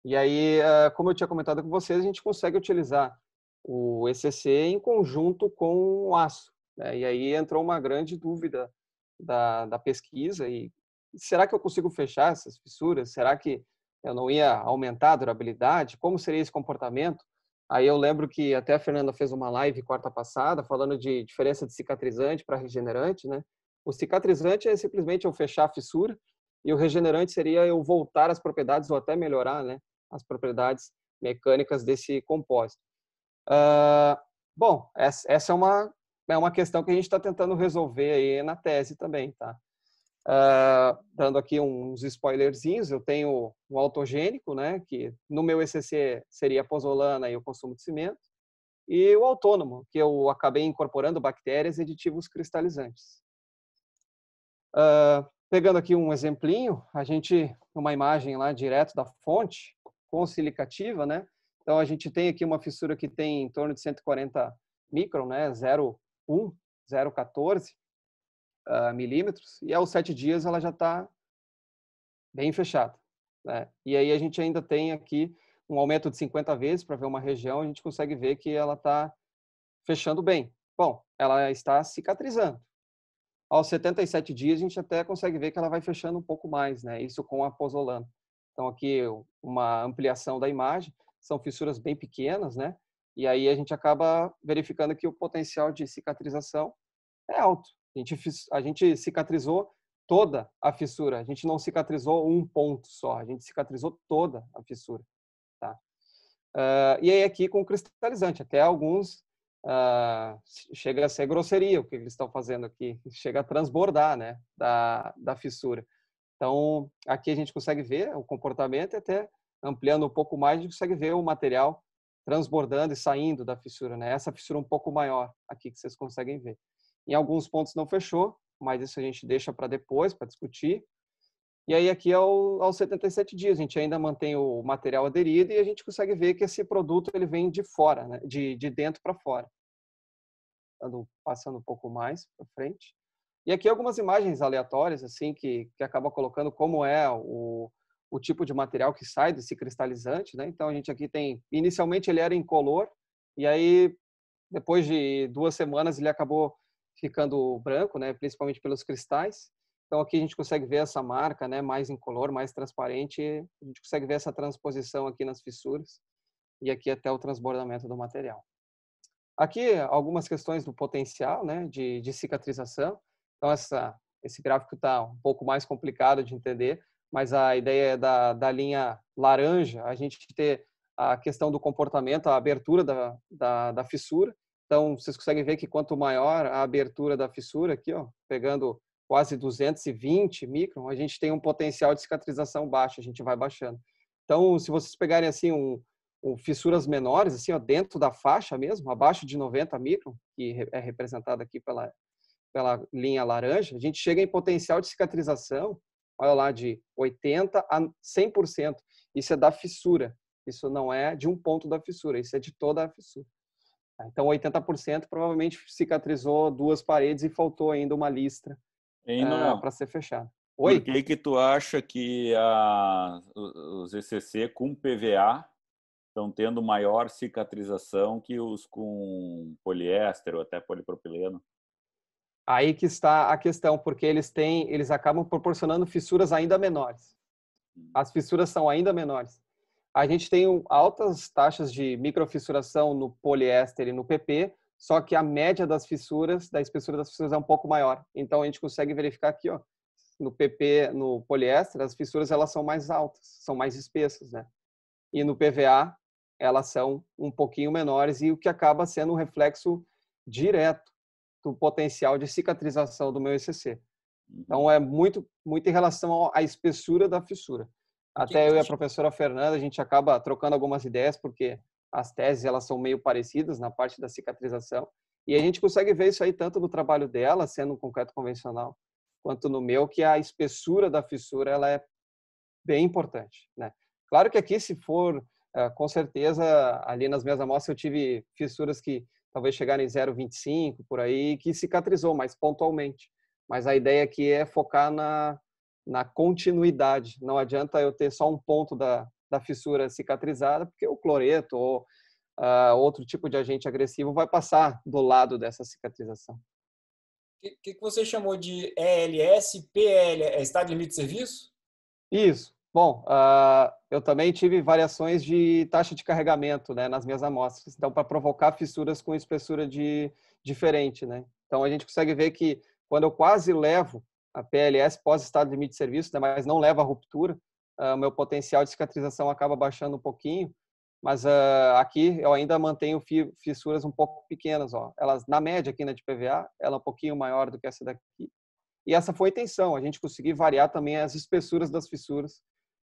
E aí, como eu tinha comentado com vocês, a gente consegue utilizar o ECC em conjunto com o aço, né? E aí entrou uma grande dúvida da pesquisa. E será que eu consigo fechar essas fissuras? Será que eu não ia aumentar a durabilidade? Como seria esse comportamento? Aí eu lembro que até a Fernanda fez uma live quarta passada falando de diferença de cicatrizante para regenerante, né? O cicatrizante é simplesmente eu fechar a fissura e o regenerante seria eu voltar às propriedades ou até melhorar, né, as propriedades mecânicas desse compósito. Bom, essa é uma questão que a gente está tentando resolver aí na tese também, tá? Dando aqui uns spoilerzinhos, eu tenho um autogênico, né, que no meu ECC seria a pozolana e o consumo de cimento, e o autônomo, que eu acabei incorporando bactérias e aditivos cristalizantes. Pegando aqui um exemplinho, uma imagem lá direto da fonte, com silicativa, né? Então, a gente tem aqui uma fissura que tem em torno de 140 micron, né? 0,1, 0,14 milímetros, e aos 7 dias ela já está bem fechada, né? E aí a gente ainda tem aqui um aumento de 50 vezes para ver uma região, a gente consegue ver que ela está fechando bem. Bom, ela está cicatrizando. Aos 77 dias, a gente até consegue ver que ela vai fechando um pouco mais, né? Isso com a pozolana. Então, aqui, uma ampliação da imagem. São fissuras bem pequenas, né? E aí a gente acaba verificando que o potencial de cicatrização é alto. A gente cicatrizou toda a fissura. A gente não cicatrizou um ponto só. A gente cicatrizou toda a fissura, tá? E aí aqui com cristalizante. Até alguns chega a ser grosseria o que eles estão fazendo aqui, chega a transbordar, né, da fissura. Então, aqui a gente consegue ver o comportamento e até ampliando um pouco mais, a gente consegue ver o material transbordando e saindo da fissura, né? Essa fissura um pouco maior aqui que vocês conseguem ver. Em alguns pontos não fechou, mas isso a gente deixa para depois, para discutir. E aí aqui aos 77 dias, a gente ainda mantém o material aderido e a gente consegue ver que esse produto ele vem de fora, né? de dentro para fora. Passando um pouco mais para frente. E aqui algumas imagens aleatórias, assim, que acaba colocando como é o tipo de material que sai desse cristalizante, né? Então a gente aqui tem, inicialmente ele era incolor, e aí depois de 2 semanas ele acabou ficando branco, né? Principalmente pelos cristais. Então aqui a gente consegue ver essa marca, né? Mais incolor, mais transparente, a gente consegue ver essa transposição aqui nas fissuras e aqui até o transbordamento do material. Aqui algumas questões do potencial, né? De cicatrização. Então esse gráfico está um pouco mais complicado de entender, mas a ideia é da linha laranja, a gente ter a questão do comportamento, a abertura da fissura. Então, vocês conseguem ver que quanto maior a abertura da fissura, aqui, ó, pegando quase 220 micron, a gente tem um potencial de cicatrização baixo, a gente vai baixando. Então, se vocês pegarem assim fissuras menores, assim, ó, dentro da faixa mesmo, abaixo de 90 micron, que é representada aqui pela linha laranja, a gente chega em potencial de cicatrização, olha lá, de 80% a 100%. Isso é da fissura. Isso não é de um ponto da fissura, isso é de toda a fissura. Então, 80% provavelmente cicatrizou 2 paredes e faltou ainda uma listra para ser fechada. Oi? Por que tu acha que os ECC com PVA estão tendo maior cicatrização que os com poliéster ou até polipropileno? Aí que está a questão, porque eles acabam proporcionando fissuras ainda menores. As fissuras são ainda menores. A gente tem altas taxas de microfissuração no poliéster e no PP, só que a média das fissuras, da espessura das fissuras é um pouco maior. Então a gente consegue verificar aqui, ó, no PP, no poliéster, as fissuras elas são mais altas, são mais espessas, né? E no PVA elas são um pouquinho menores, e o que acaba sendo um reflexo direto do potencial de cicatrização do meu ECC. Então, é muito em relação à espessura da fissura. Até eu e a professora Fernanda, a gente acaba trocando algumas ideias, porque as teses elas são meio parecidas na parte da cicatrização. E a gente consegue ver isso aí tanto no trabalho dela, sendo um concreto convencional, quanto no meu, que a espessura da fissura ela é bem importante, né? Claro que aqui, se for, com certeza, ali nas minhas amostras eu tive fissuras que talvez chegarem em 0,25 por aí, que cicatrizou, mas pontualmente. Mas a ideia aqui é focar na continuidade. Não adianta eu ter só um ponto da fissura cicatrizada, porque o cloreto ou outro tipo de agente agressivo vai passar do lado dessa cicatrização. O que você chamou de ELS, PL? É estado de limite de serviço? Isso. Bom, eu também tive variações de taxa de carregamento, né, nas minhas amostras. Então, para provocar fissuras com espessura diferente, né? Então, a gente consegue ver que quando eu quase levo a PLS pós-estado de limite de serviço, né, mas não leva a ruptura, o meu potencial de cicatrização acaba baixando um pouquinho. Mas aqui eu ainda mantenho fissuras um pouco pequenas, ó. Elas, na média aqui na de PVA, ela é um pouquinho maior do que essa daqui. E essa foi a intenção, a gente conseguir variar também as espessuras das fissuras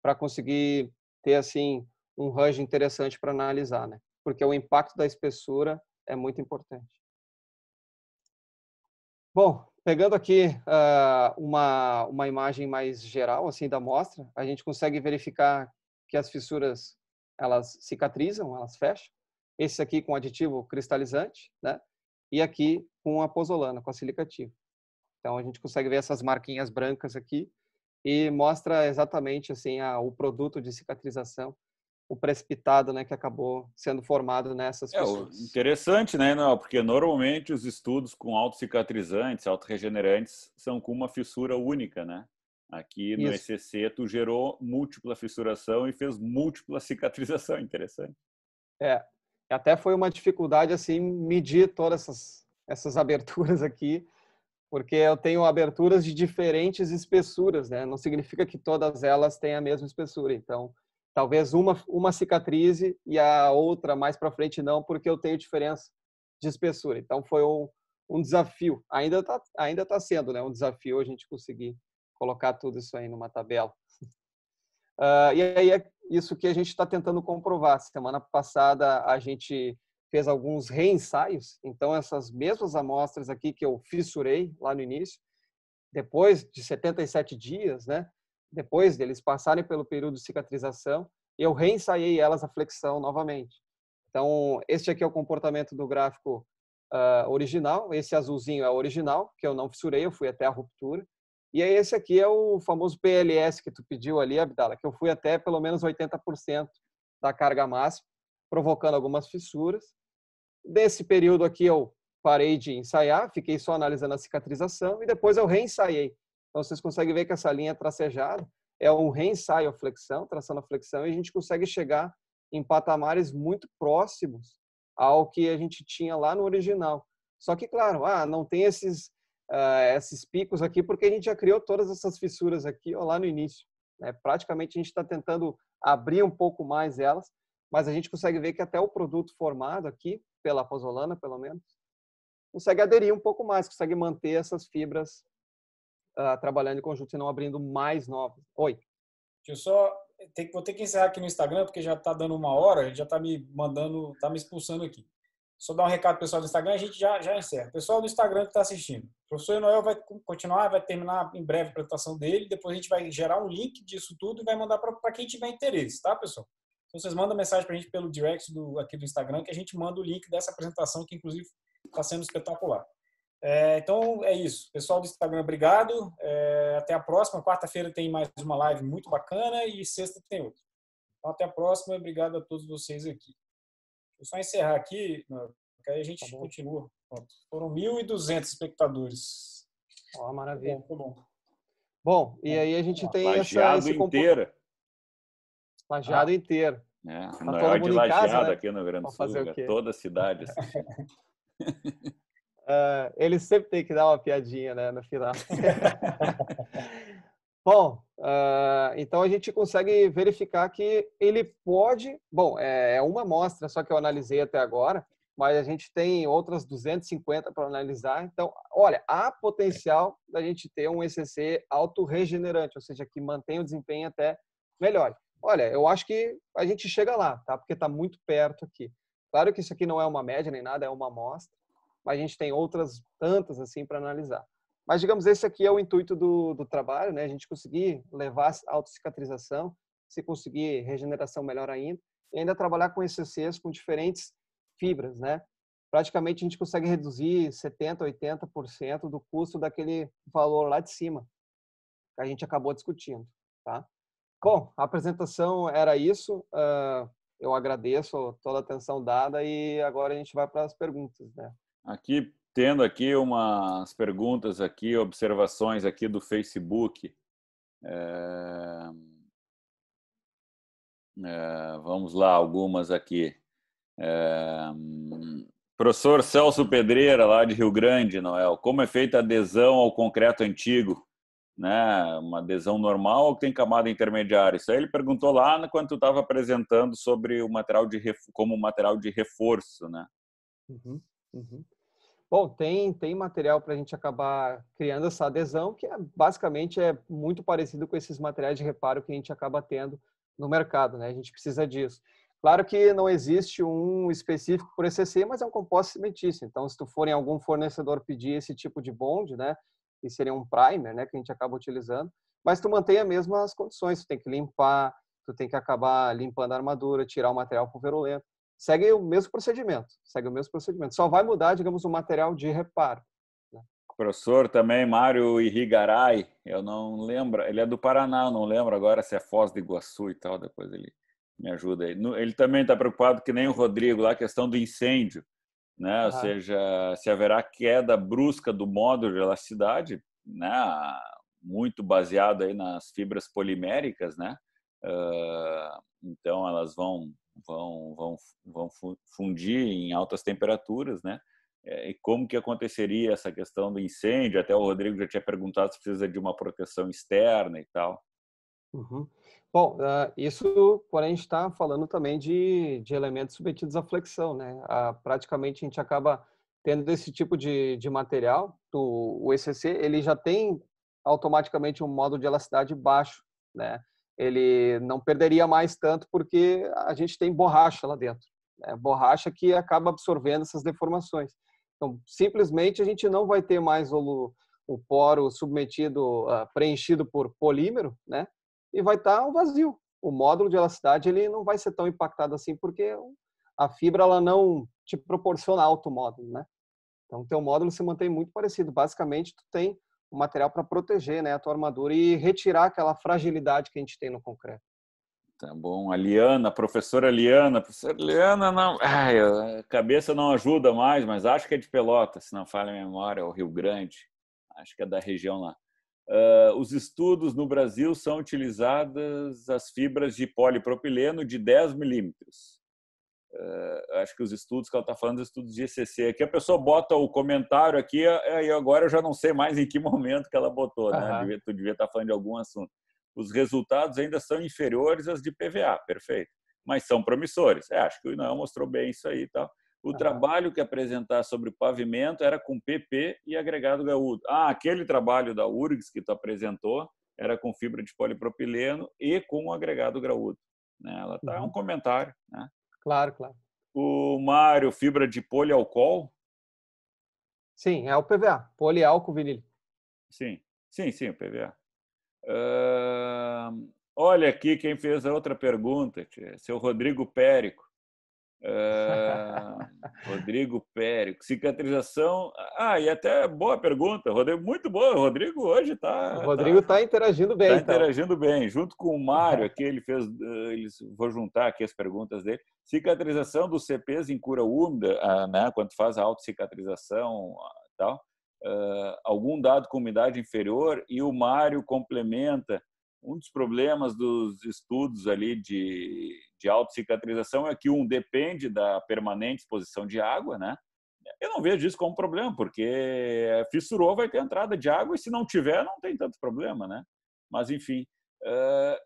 para conseguir ter assim um range interessante para analisar, né? Porque o impacto da espessura é muito importante. Bom, pegando aqui uma imagem mais geral assim da amostra, a gente consegue verificar que as fissuras elas cicatrizam, elas fecham. Esse aqui com aditivo cristalizante, né? E aqui com a pozolana, com a silicativa. Então a gente consegue ver essas marquinhas brancas aqui e mostra exatamente assim o produto de cicatrização, o precipitado, né, que acabou sendo formado nessas fissuras. Interessante, né? Não, porque normalmente os estudos com autocicatrizantes, autorregenerantes, são com uma fissura única, né? Aqui no ECC tu gerou múltipla fissuração e fez múltipla cicatrização, interessante. Até foi uma dificuldade assim medir todas essas aberturas aqui, porque eu tenho aberturas de diferentes espessuras, né? Não significa que todas elas têm a mesma espessura. Então, talvez uma cicatrize e a outra mais para frente não, porque eu tenho diferença de espessura. Então, foi um desafio. Ainda tá sendo, né? Um desafio a gente conseguir colocar tudo isso aí numa tabela. E aí é isso que a gente está tentando comprovar. Semana passada a gente fez alguns reensaios, então essas mesmas amostras aqui que eu fissurei lá no início, depois de 77 dias, né, depois deles passarem pelo período de cicatrização, eu reensaiei elas a flexão novamente. Então, este aqui é o comportamento do gráfico original, esse azulzinho é o original, que eu não fissurei, eu fui até a ruptura. E aí esse aqui é o famoso PLS que tu pediu ali, Abdala, que eu fui até pelo menos 80% da carga máxima, provocando algumas fissuras. Desse período aqui eu parei de ensaiar, fiquei só analisando a cicatrização e depois eu reensaiei. Então vocês conseguem ver que essa linha tracejada é um reensaio à flexão, traçando a flexão, e a gente consegue chegar em patamares muito próximos ao que a gente tinha lá no original. Só que, claro, não tem esses picos aqui porque a gente já criou todas essas fissuras aqui lá no início. Né? Praticamente a gente está tentando abrir um pouco mais elas, mas a gente consegue ver que até o produto formado aqui, pela pozolana pelo menos, consegue aderir um pouco mais, consegue manter essas fibras trabalhando em conjunto e não abrindo mais novas. Oi. Deixa eu vou ter que encerrar aqui no Instagram, porque já está dando 1 hora, já está me mandando, está me expulsando aqui. Só dar um recado pessoal do Instagram, a gente já encerra. Pessoal do Instagram que está assistindo, o professor Enoel vai continuar, vai terminar em breve a apresentação dele, depois a gente vai gerar um link disso tudo e vai mandar para quem tiver interesse, tá, pessoal? Então, vocês mandam mensagem para a gente pelo direct aqui do Instagram, que a gente manda o link dessa apresentação, que inclusive está sendo espetacular. Então, é isso. Pessoal do Instagram, obrigado. Até a próxima. Quarta-feira tem mais uma live muito bacana e sexta tem outra. Então, até a próxima. Obrigado a todos vocês aqui. Vou só encerrar aqui, que aí a gente continua. Pronto. Foram 1.200 espectadores. Maravilha. Tá bom. Bom, e aí a gente tem Lajeado inteira. Lajeado inteiro. Tá todo mundo de Lajeado, casa, né? Aqui no Rio Grande do Sul, toda a cidade assistindo. Ele sempre tem que dar uma piadinha, né, no final. Bom, então a gente consegue verificar que ele pode... Bom, é uma amostra só que eu analisei até agora, mas a gente tem outras 250 para analisar. Então, olha, há potencial da gente ter um ECC autorregenerante, ou seja, que mantém o desempenho até melhor. Olha, eu acho que a gente chega lá, tá? Porque está muito perto aqui. Claro que isso aqui não é uma média nem nada, é uma amostra, mas a gente tem outras tantas assim para analisar. Mas, digamos, esse aqui é o intuito do trabalho, né? A gente conseguir levar a autocicatrização, se conseguir regeneração melhor ainda, e ainda trabalhar com ECCs com diferentes fibras, né? Praticamente a gente consegue reduzir 70%, 80% do custo daquele valor lá de cima, que a gente acabou discutindo, tá? Bom, a apresentação era isso. Eu agradeço toda a atenção dada e agora a gente vai para as perguntas, né? Aqui, tendo aqui umas perguntas aqui, observações aqui do Facebook. Vamos lá, algumas aqui. Professor Celso Pedreira, lá de Rio Grande, Noel, como é feita a adesão ao concreto antigo? Né? Uma adesão normal ou tem camada intermediária? Isso aí ele perguntou lá quando tu estava apresentando sobre o material como material de reforço, né? Uhum. Bom, tem material para a gente acabar criando essa adesão, que basicamente é muito parecido com esses materiais de reparo que a gente acaba tendo no mercado, né? A gente precisa disso. Claro que não existe um específico por ECC, mas é um composto cimentício. Então, se tu for em algum fornecedor pedir esse tipo de bond, né, que seria um primer, né, que a gente acaba utilizando, mas tu mantém as mesmas condições, tu tem que limpar, tu tem que acabar limpando a armadura, tirar o material pulverulento. Segue o mesmo procedimento, Só vai mudar, digamos, o material de reparo. Né? O professor também, Mário Irigaray, eu não lembro, ele é do Paraná, eu não lembro agora se é Foz do Iguaçu e tal, depois ele me ajuda aí. Ele também está preocupado, que nem o Rodrigo, lá a questão do incêndio, né? Ou seja, se haverá queda brusca do módulo de elasticidade, né? Muito baseado aí nas fibras poliméricas, né? Então elas vão fundir em altas temperaturas, né? E como que aconteceria essa questão do incêndio? Até o Rodrigo já tinha perguntado se precisa de uma proteção externa e tal. Uhum. Bom, isso, porém, a gente está falando também de elementos submetidos à flexão, né? Praticamente a gente acaba tendo esse tipo de material, o ECC, ele já tem automaticamente um módulo de elasticidade baixo, né? Ele não perderia mais tanto porque a gente tem borracha lá dentro, né? Borracha que acaba absorvendo essas deformações. Então, simplesmente a gente não vai ter mais o poro submetido, preenchido por polímero, né? E vai estar um vazio. O módulo de elasticidade ele não vai ser tão impactado assim, porque a fibra ela não te proporciona alto módulo, né? Então, o teu módulo se mantém muito parecido. Basicamente, tu tem um material para proteger, né, a tua armadura e retirar aquela fragilidade que a gente tem no concreto. Tá bom. A professora Liana, não, a cabeça não ajuda mais, mas acho que é de Pelotas, se não falha a memória, é o Rio Grande. Acho que é da região lá. Os estudos no Brasil são utilizadas as fibras de polipropileno de 10 milímetros. Acho que os estudos que ela está falando, os estudos de ECC. Aqui a pessoa bota o comentário aqui e agora eu já não sei mais em que momento que ela botou, né? Tu devia estar falando de algum assunto. Os resultados ainda são inferiores aos de PVA, perfeito. Mas são promissores. Acho que o Inão mostrou bem isso aí e tal. O trabalho que apresentar sobre o pavimento era com PP e agregado graúdo. Aquele trabalho da URGS que tu apresentou era com fibra de polipropileno e com agregado graúdo. Né? Ela tá um comentário. Né? Claro. O Mário, fibra de polialcool? Sim, é o PVA, poliálcool vinílico. Sim, o PVA. Olha aqui quem fez a outra pergunta, seu Rodrigo Périco. Rodrigo Périco, cicatrização. E até boa pergunta, Rodrigo, muito boa. O Rodrigo hoje está. O Rodrigo está interagindo bem. Está interagindo bem. Junto com o Mário, aqui ele fez. Vou juntar aqui as perguntas dele. Cicatrização dos CPs em cura úmida, né, quando faz a autocicatrização e tal. Algum dado com umidade inferior, e o Mário complementa. Um dos problemas dos estudos ali de autocicatrização é que depende da permanente exposição de água, né? Eu não vejo isso como problema, porque fissurou, vai ter entrada de água, e se não tiver, não tem tanto problema, né? Mas, enfim.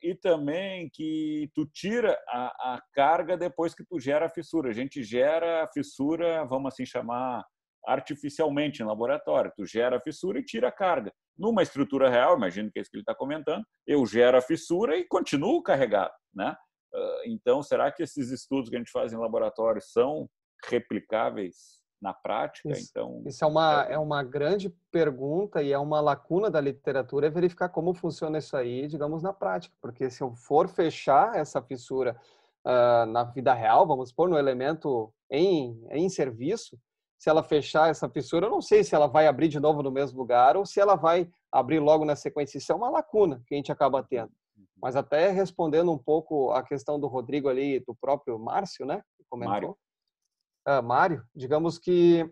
E também que tu tira a carga depois que tu gera a fissura. A gente gera a fissura, vamos assim chamar, artificialmente em laboratório. Tu gera a fissura e tira a carga. Numa estrutura real, imagino que é isso que ele está comentando, eu gero a fissura e continuo carregado, né? Então, será que esses estudos que a gente faz em laboratório são replicáveis na prática? Isso é uma grande pergunta e é uma lacuna da literatura, é verificar como funciona isso aí, digamos, na prática. Porque se eu for fechar essa fissura na vida real, vamos supor, no elemento em serviço, se ela fechar essa fissura, eu não sei se ela vai abrir de novo no mesmo lugar ou se ela vai abrir logo na sequência. Isso é uma lacuna que a gente acaba tendo. Mas até respondendo um pouco a questão do Rodrigo ali, do próprio Márcio, né? Que comentou. Mário, digamos que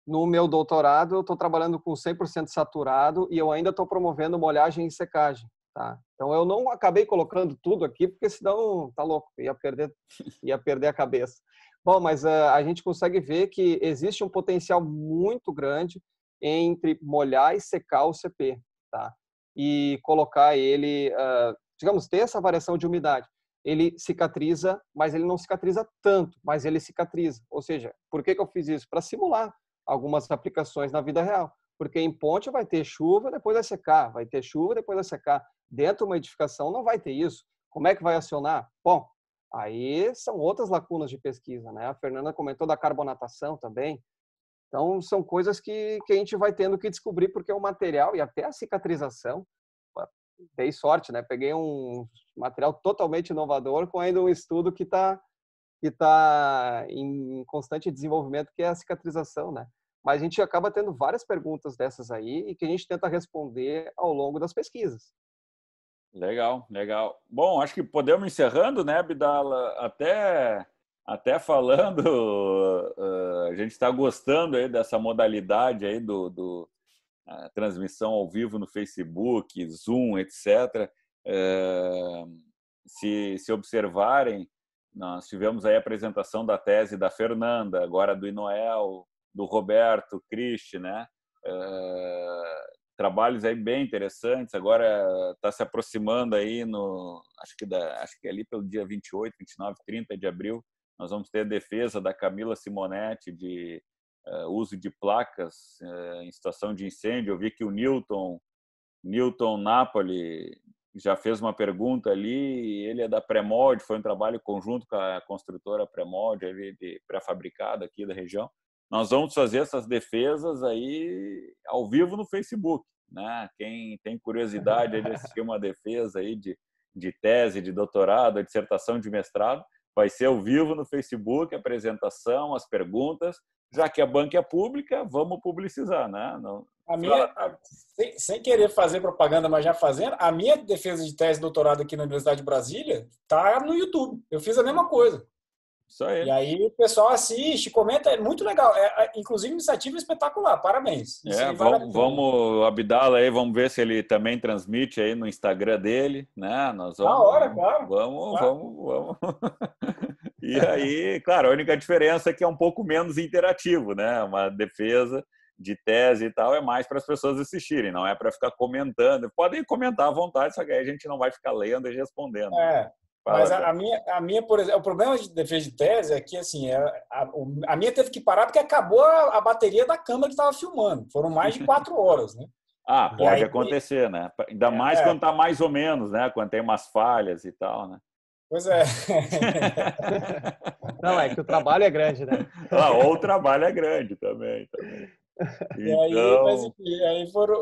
no meu doutorado eu estou trabalhando com 100% saturado e eu ainda estou promovendo molhagem e secagem. Tá? Então eu não acabei colocando tudo aqui, porque senão tá louco, ia perder a cabeça. Bom, mas a gente consegue ver que existe um potencial muito grande entre molhar e secar o CP, tá? E colocar ele, digamos, ter essa variação de umidade. Ele cicatriza, mas ele não cicatriza tanto, mas ele cicatriza. Ou seja, por que eu fiz isso? Para simular algumas aplicações na vida real. Porque em ponte vai ter chuva, depois vai secar, vai ter chuva, depois vai secar. Dentro de uma edificação não vai ter isso. Como é que vai acionar? Bom, aí são outras lacunas de pesquisa, né? A Fernanda comentou da carbonatação também. Então, são coisas que a gente vai tendo que descobrir, porque o material e até a cicatrização, dei sorte, né? Peguei um material totalmente inovador com ainda um estudo que tá em constante desenvolvimento, que é a cicatrização, né? Mas a gente acaba tendo várias perguntas dessas aí e que a gente tenta responder ao longo das pesquisas. Legal, legal. Bom, acho que podemos encerrando, né, Abdala? Até falando, a gente está gostando aí dessa modalidade aí do transmissão ao vivo no Facebook, Zoom, etc. Se observarem, nós tivemos aí a apresentação da tese da Fernanda, agora do Inoel, do Roberto, Cristi, né? Trabalhos aí bem interessantes. Agora está se aproximando aí acho que ali pelo dia 28, 29, 30 de abril, nós vamos ter a defesa da Camila Simonetti de uso de placas em situação de incêndio. Eu vi que o Newton Napoli já fez uma pergunta ali, ele é da Premod, foi um trabalho conjunto com a construtora Premod, de pré-fabricado aqui da região. Nós vamos fazer essas defesas aí ao vivo no Facebook, né? Quem tem curiosidade de assistir uma defesa aí de tese, de doutorado, de dissertação de mestrado, vai ser ao vivo no Facebook, a apresentação, as perguntas. Já que a banca é pública, vamos publicizar, né? Não... sem querer fazer propaganda, mas já fazendo, a minha defesa de tese de doutorado aqui na Universidade de Brasília está no YouTube. Eu fiz a mesma coisa. Isso aí. E aí o pessoal assiste, comenta, é muito legal. Inclusive, iniciativa espetacular, parabéns. Vamos, Abdala aí, vamos ver se ele também transmite aí no Instagram dele, né? Nós vamos, na hora, claro. Vamos. E aí, claro, a única diferença é que é um pouco menos interativo, né? Uma defesa de tese e tal é mais para as pessoas assistirem, não é para ficar comentando. Podem comentar à vontade, só que aí a gente não vai ficar lendo e respondendo. Mas a minha, por exemplo, o problema de defesa de tese é que assim, a minha teve que parar porque acabou a bateria da câmera que estava filmando. Foram mais de 4 horas, né? Pode acontecer, né? Ainda mais quando está mais ou menos, né? Quando tem umas falhas e tal, né? Pois é. Não, é que o trabalho é grande, né? Ou o trabalho é grande também. Então...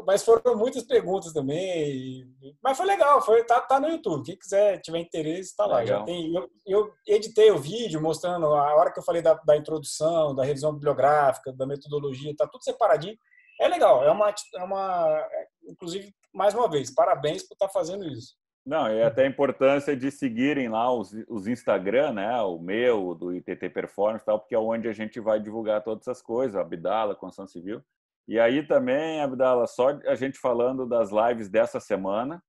mas foram muitas perguntas também. Mas foi legal, tá no YouTube. Quem quiser, tiver interesse, está lá. Já tem, eu editei o vídeo mostrando a hora que eu falei da introdução, da revisão bibliográfica, da metodologia, tá tudo separadinho. É legal, inclusive, mais uma vez, parabéns por estar fazendo isso. Não, e até a importância de seguirem lá os Instagram, né? O meu, do ITT Performance, tal, porque é onde a gente vai divulgar todas essas coisas, a Abdala, Construção Civil. E aí também, Abdala, só a gente falando das lives dessa semana,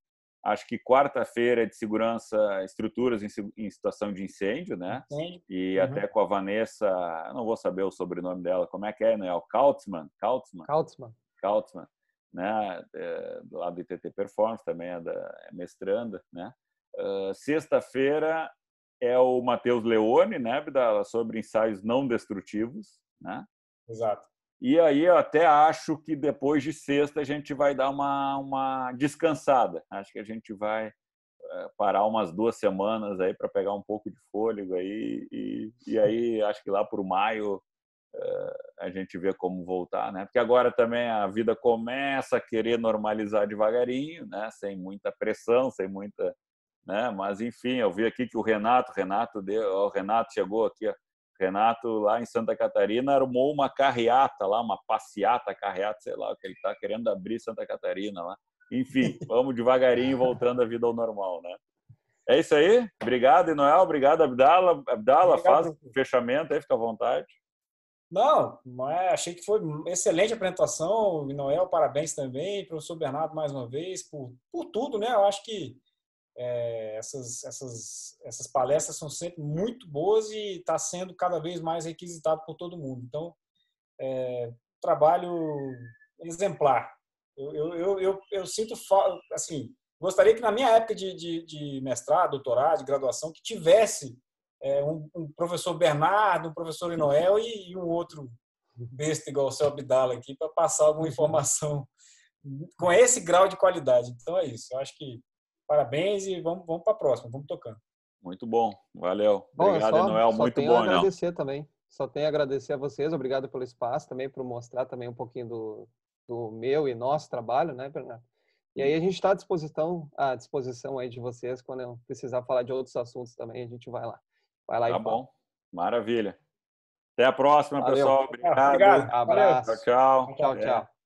acho que quarta-feira é de segurança, estruturas em situação de incêndio, né? Sim. E até com a Vanessa, eu não vou saber o sobrenome dela, como é que é, né? O Kautzmann, né, lá do ITT Performance, também é mestranda, né? Sexta-feira é o Matheus Leone, né, sobre ensaios não destrutivos, né? Exato. E aí eu até acho que depois de sexta a gente vai dar uma descansada. Acho que a gente vai parar umas 2 semanas aí para pegar um pouco de fôlego aí e aí acho que lá por maio a gente vê como voltar, né? Porque agora também a vida começa a querer normalizar devagarinho, né? Sem muita pressão, sem muita, né? Mas enfim, eu vi aqui que o Renato chegou aqui, ó. Renato lá em Santa Catarina armou uma carreata lá, uma passeata, carreata, sei lá, o que ele está querendo abrir Santa Catarina lá. Enfim, vamos devagarinho voltando à vida ao normal, né? É isso aí. Obrigado, Inoel. Obrigado, Abdala. Abdala, faz o fechamento aí, fica à vontade. Não, mas achei que foi uma excelente apresentação, Noel, parabéns também, professor Bernardo mais uma vez, por tudo, né? Eu acho que essas palestras são sempre muito boas e está sendo cada vez mais requisitado por todo mundo. Então, trabalho exemplar. Eu sinto, assim, gostaria que na minha época de mestrado, doutorado, de graduação, que tivesse um professor Bernardo, um professor Inoel e um outro besta igual o seu Abdala aqui para passar alguma informação com esse grau de qualidade. Então é isso. Eu acho que parabéns e vamos para a próxima. Vamos tocando. Muito bom. Valeu. Bom, Obrigado, Emanuel. Muito bom, a agradecer também. Só tenho a agradecer a vocês. Obrigado pelo espaço também, por mostrar também um pouquinho do meu e nosso trabalho, né, Bernardo? E aí a gente está à disposição aí de vocês. Quando eu precisar falar de outros assuntos também, a gente vai lá. Vai lá e fala. fala. Tá bom. Maravilha. Até a próxima, Valeu. pessoal. Obrigado. Obrigado. Abraço. Tchau, tchau. Tchau, tchau.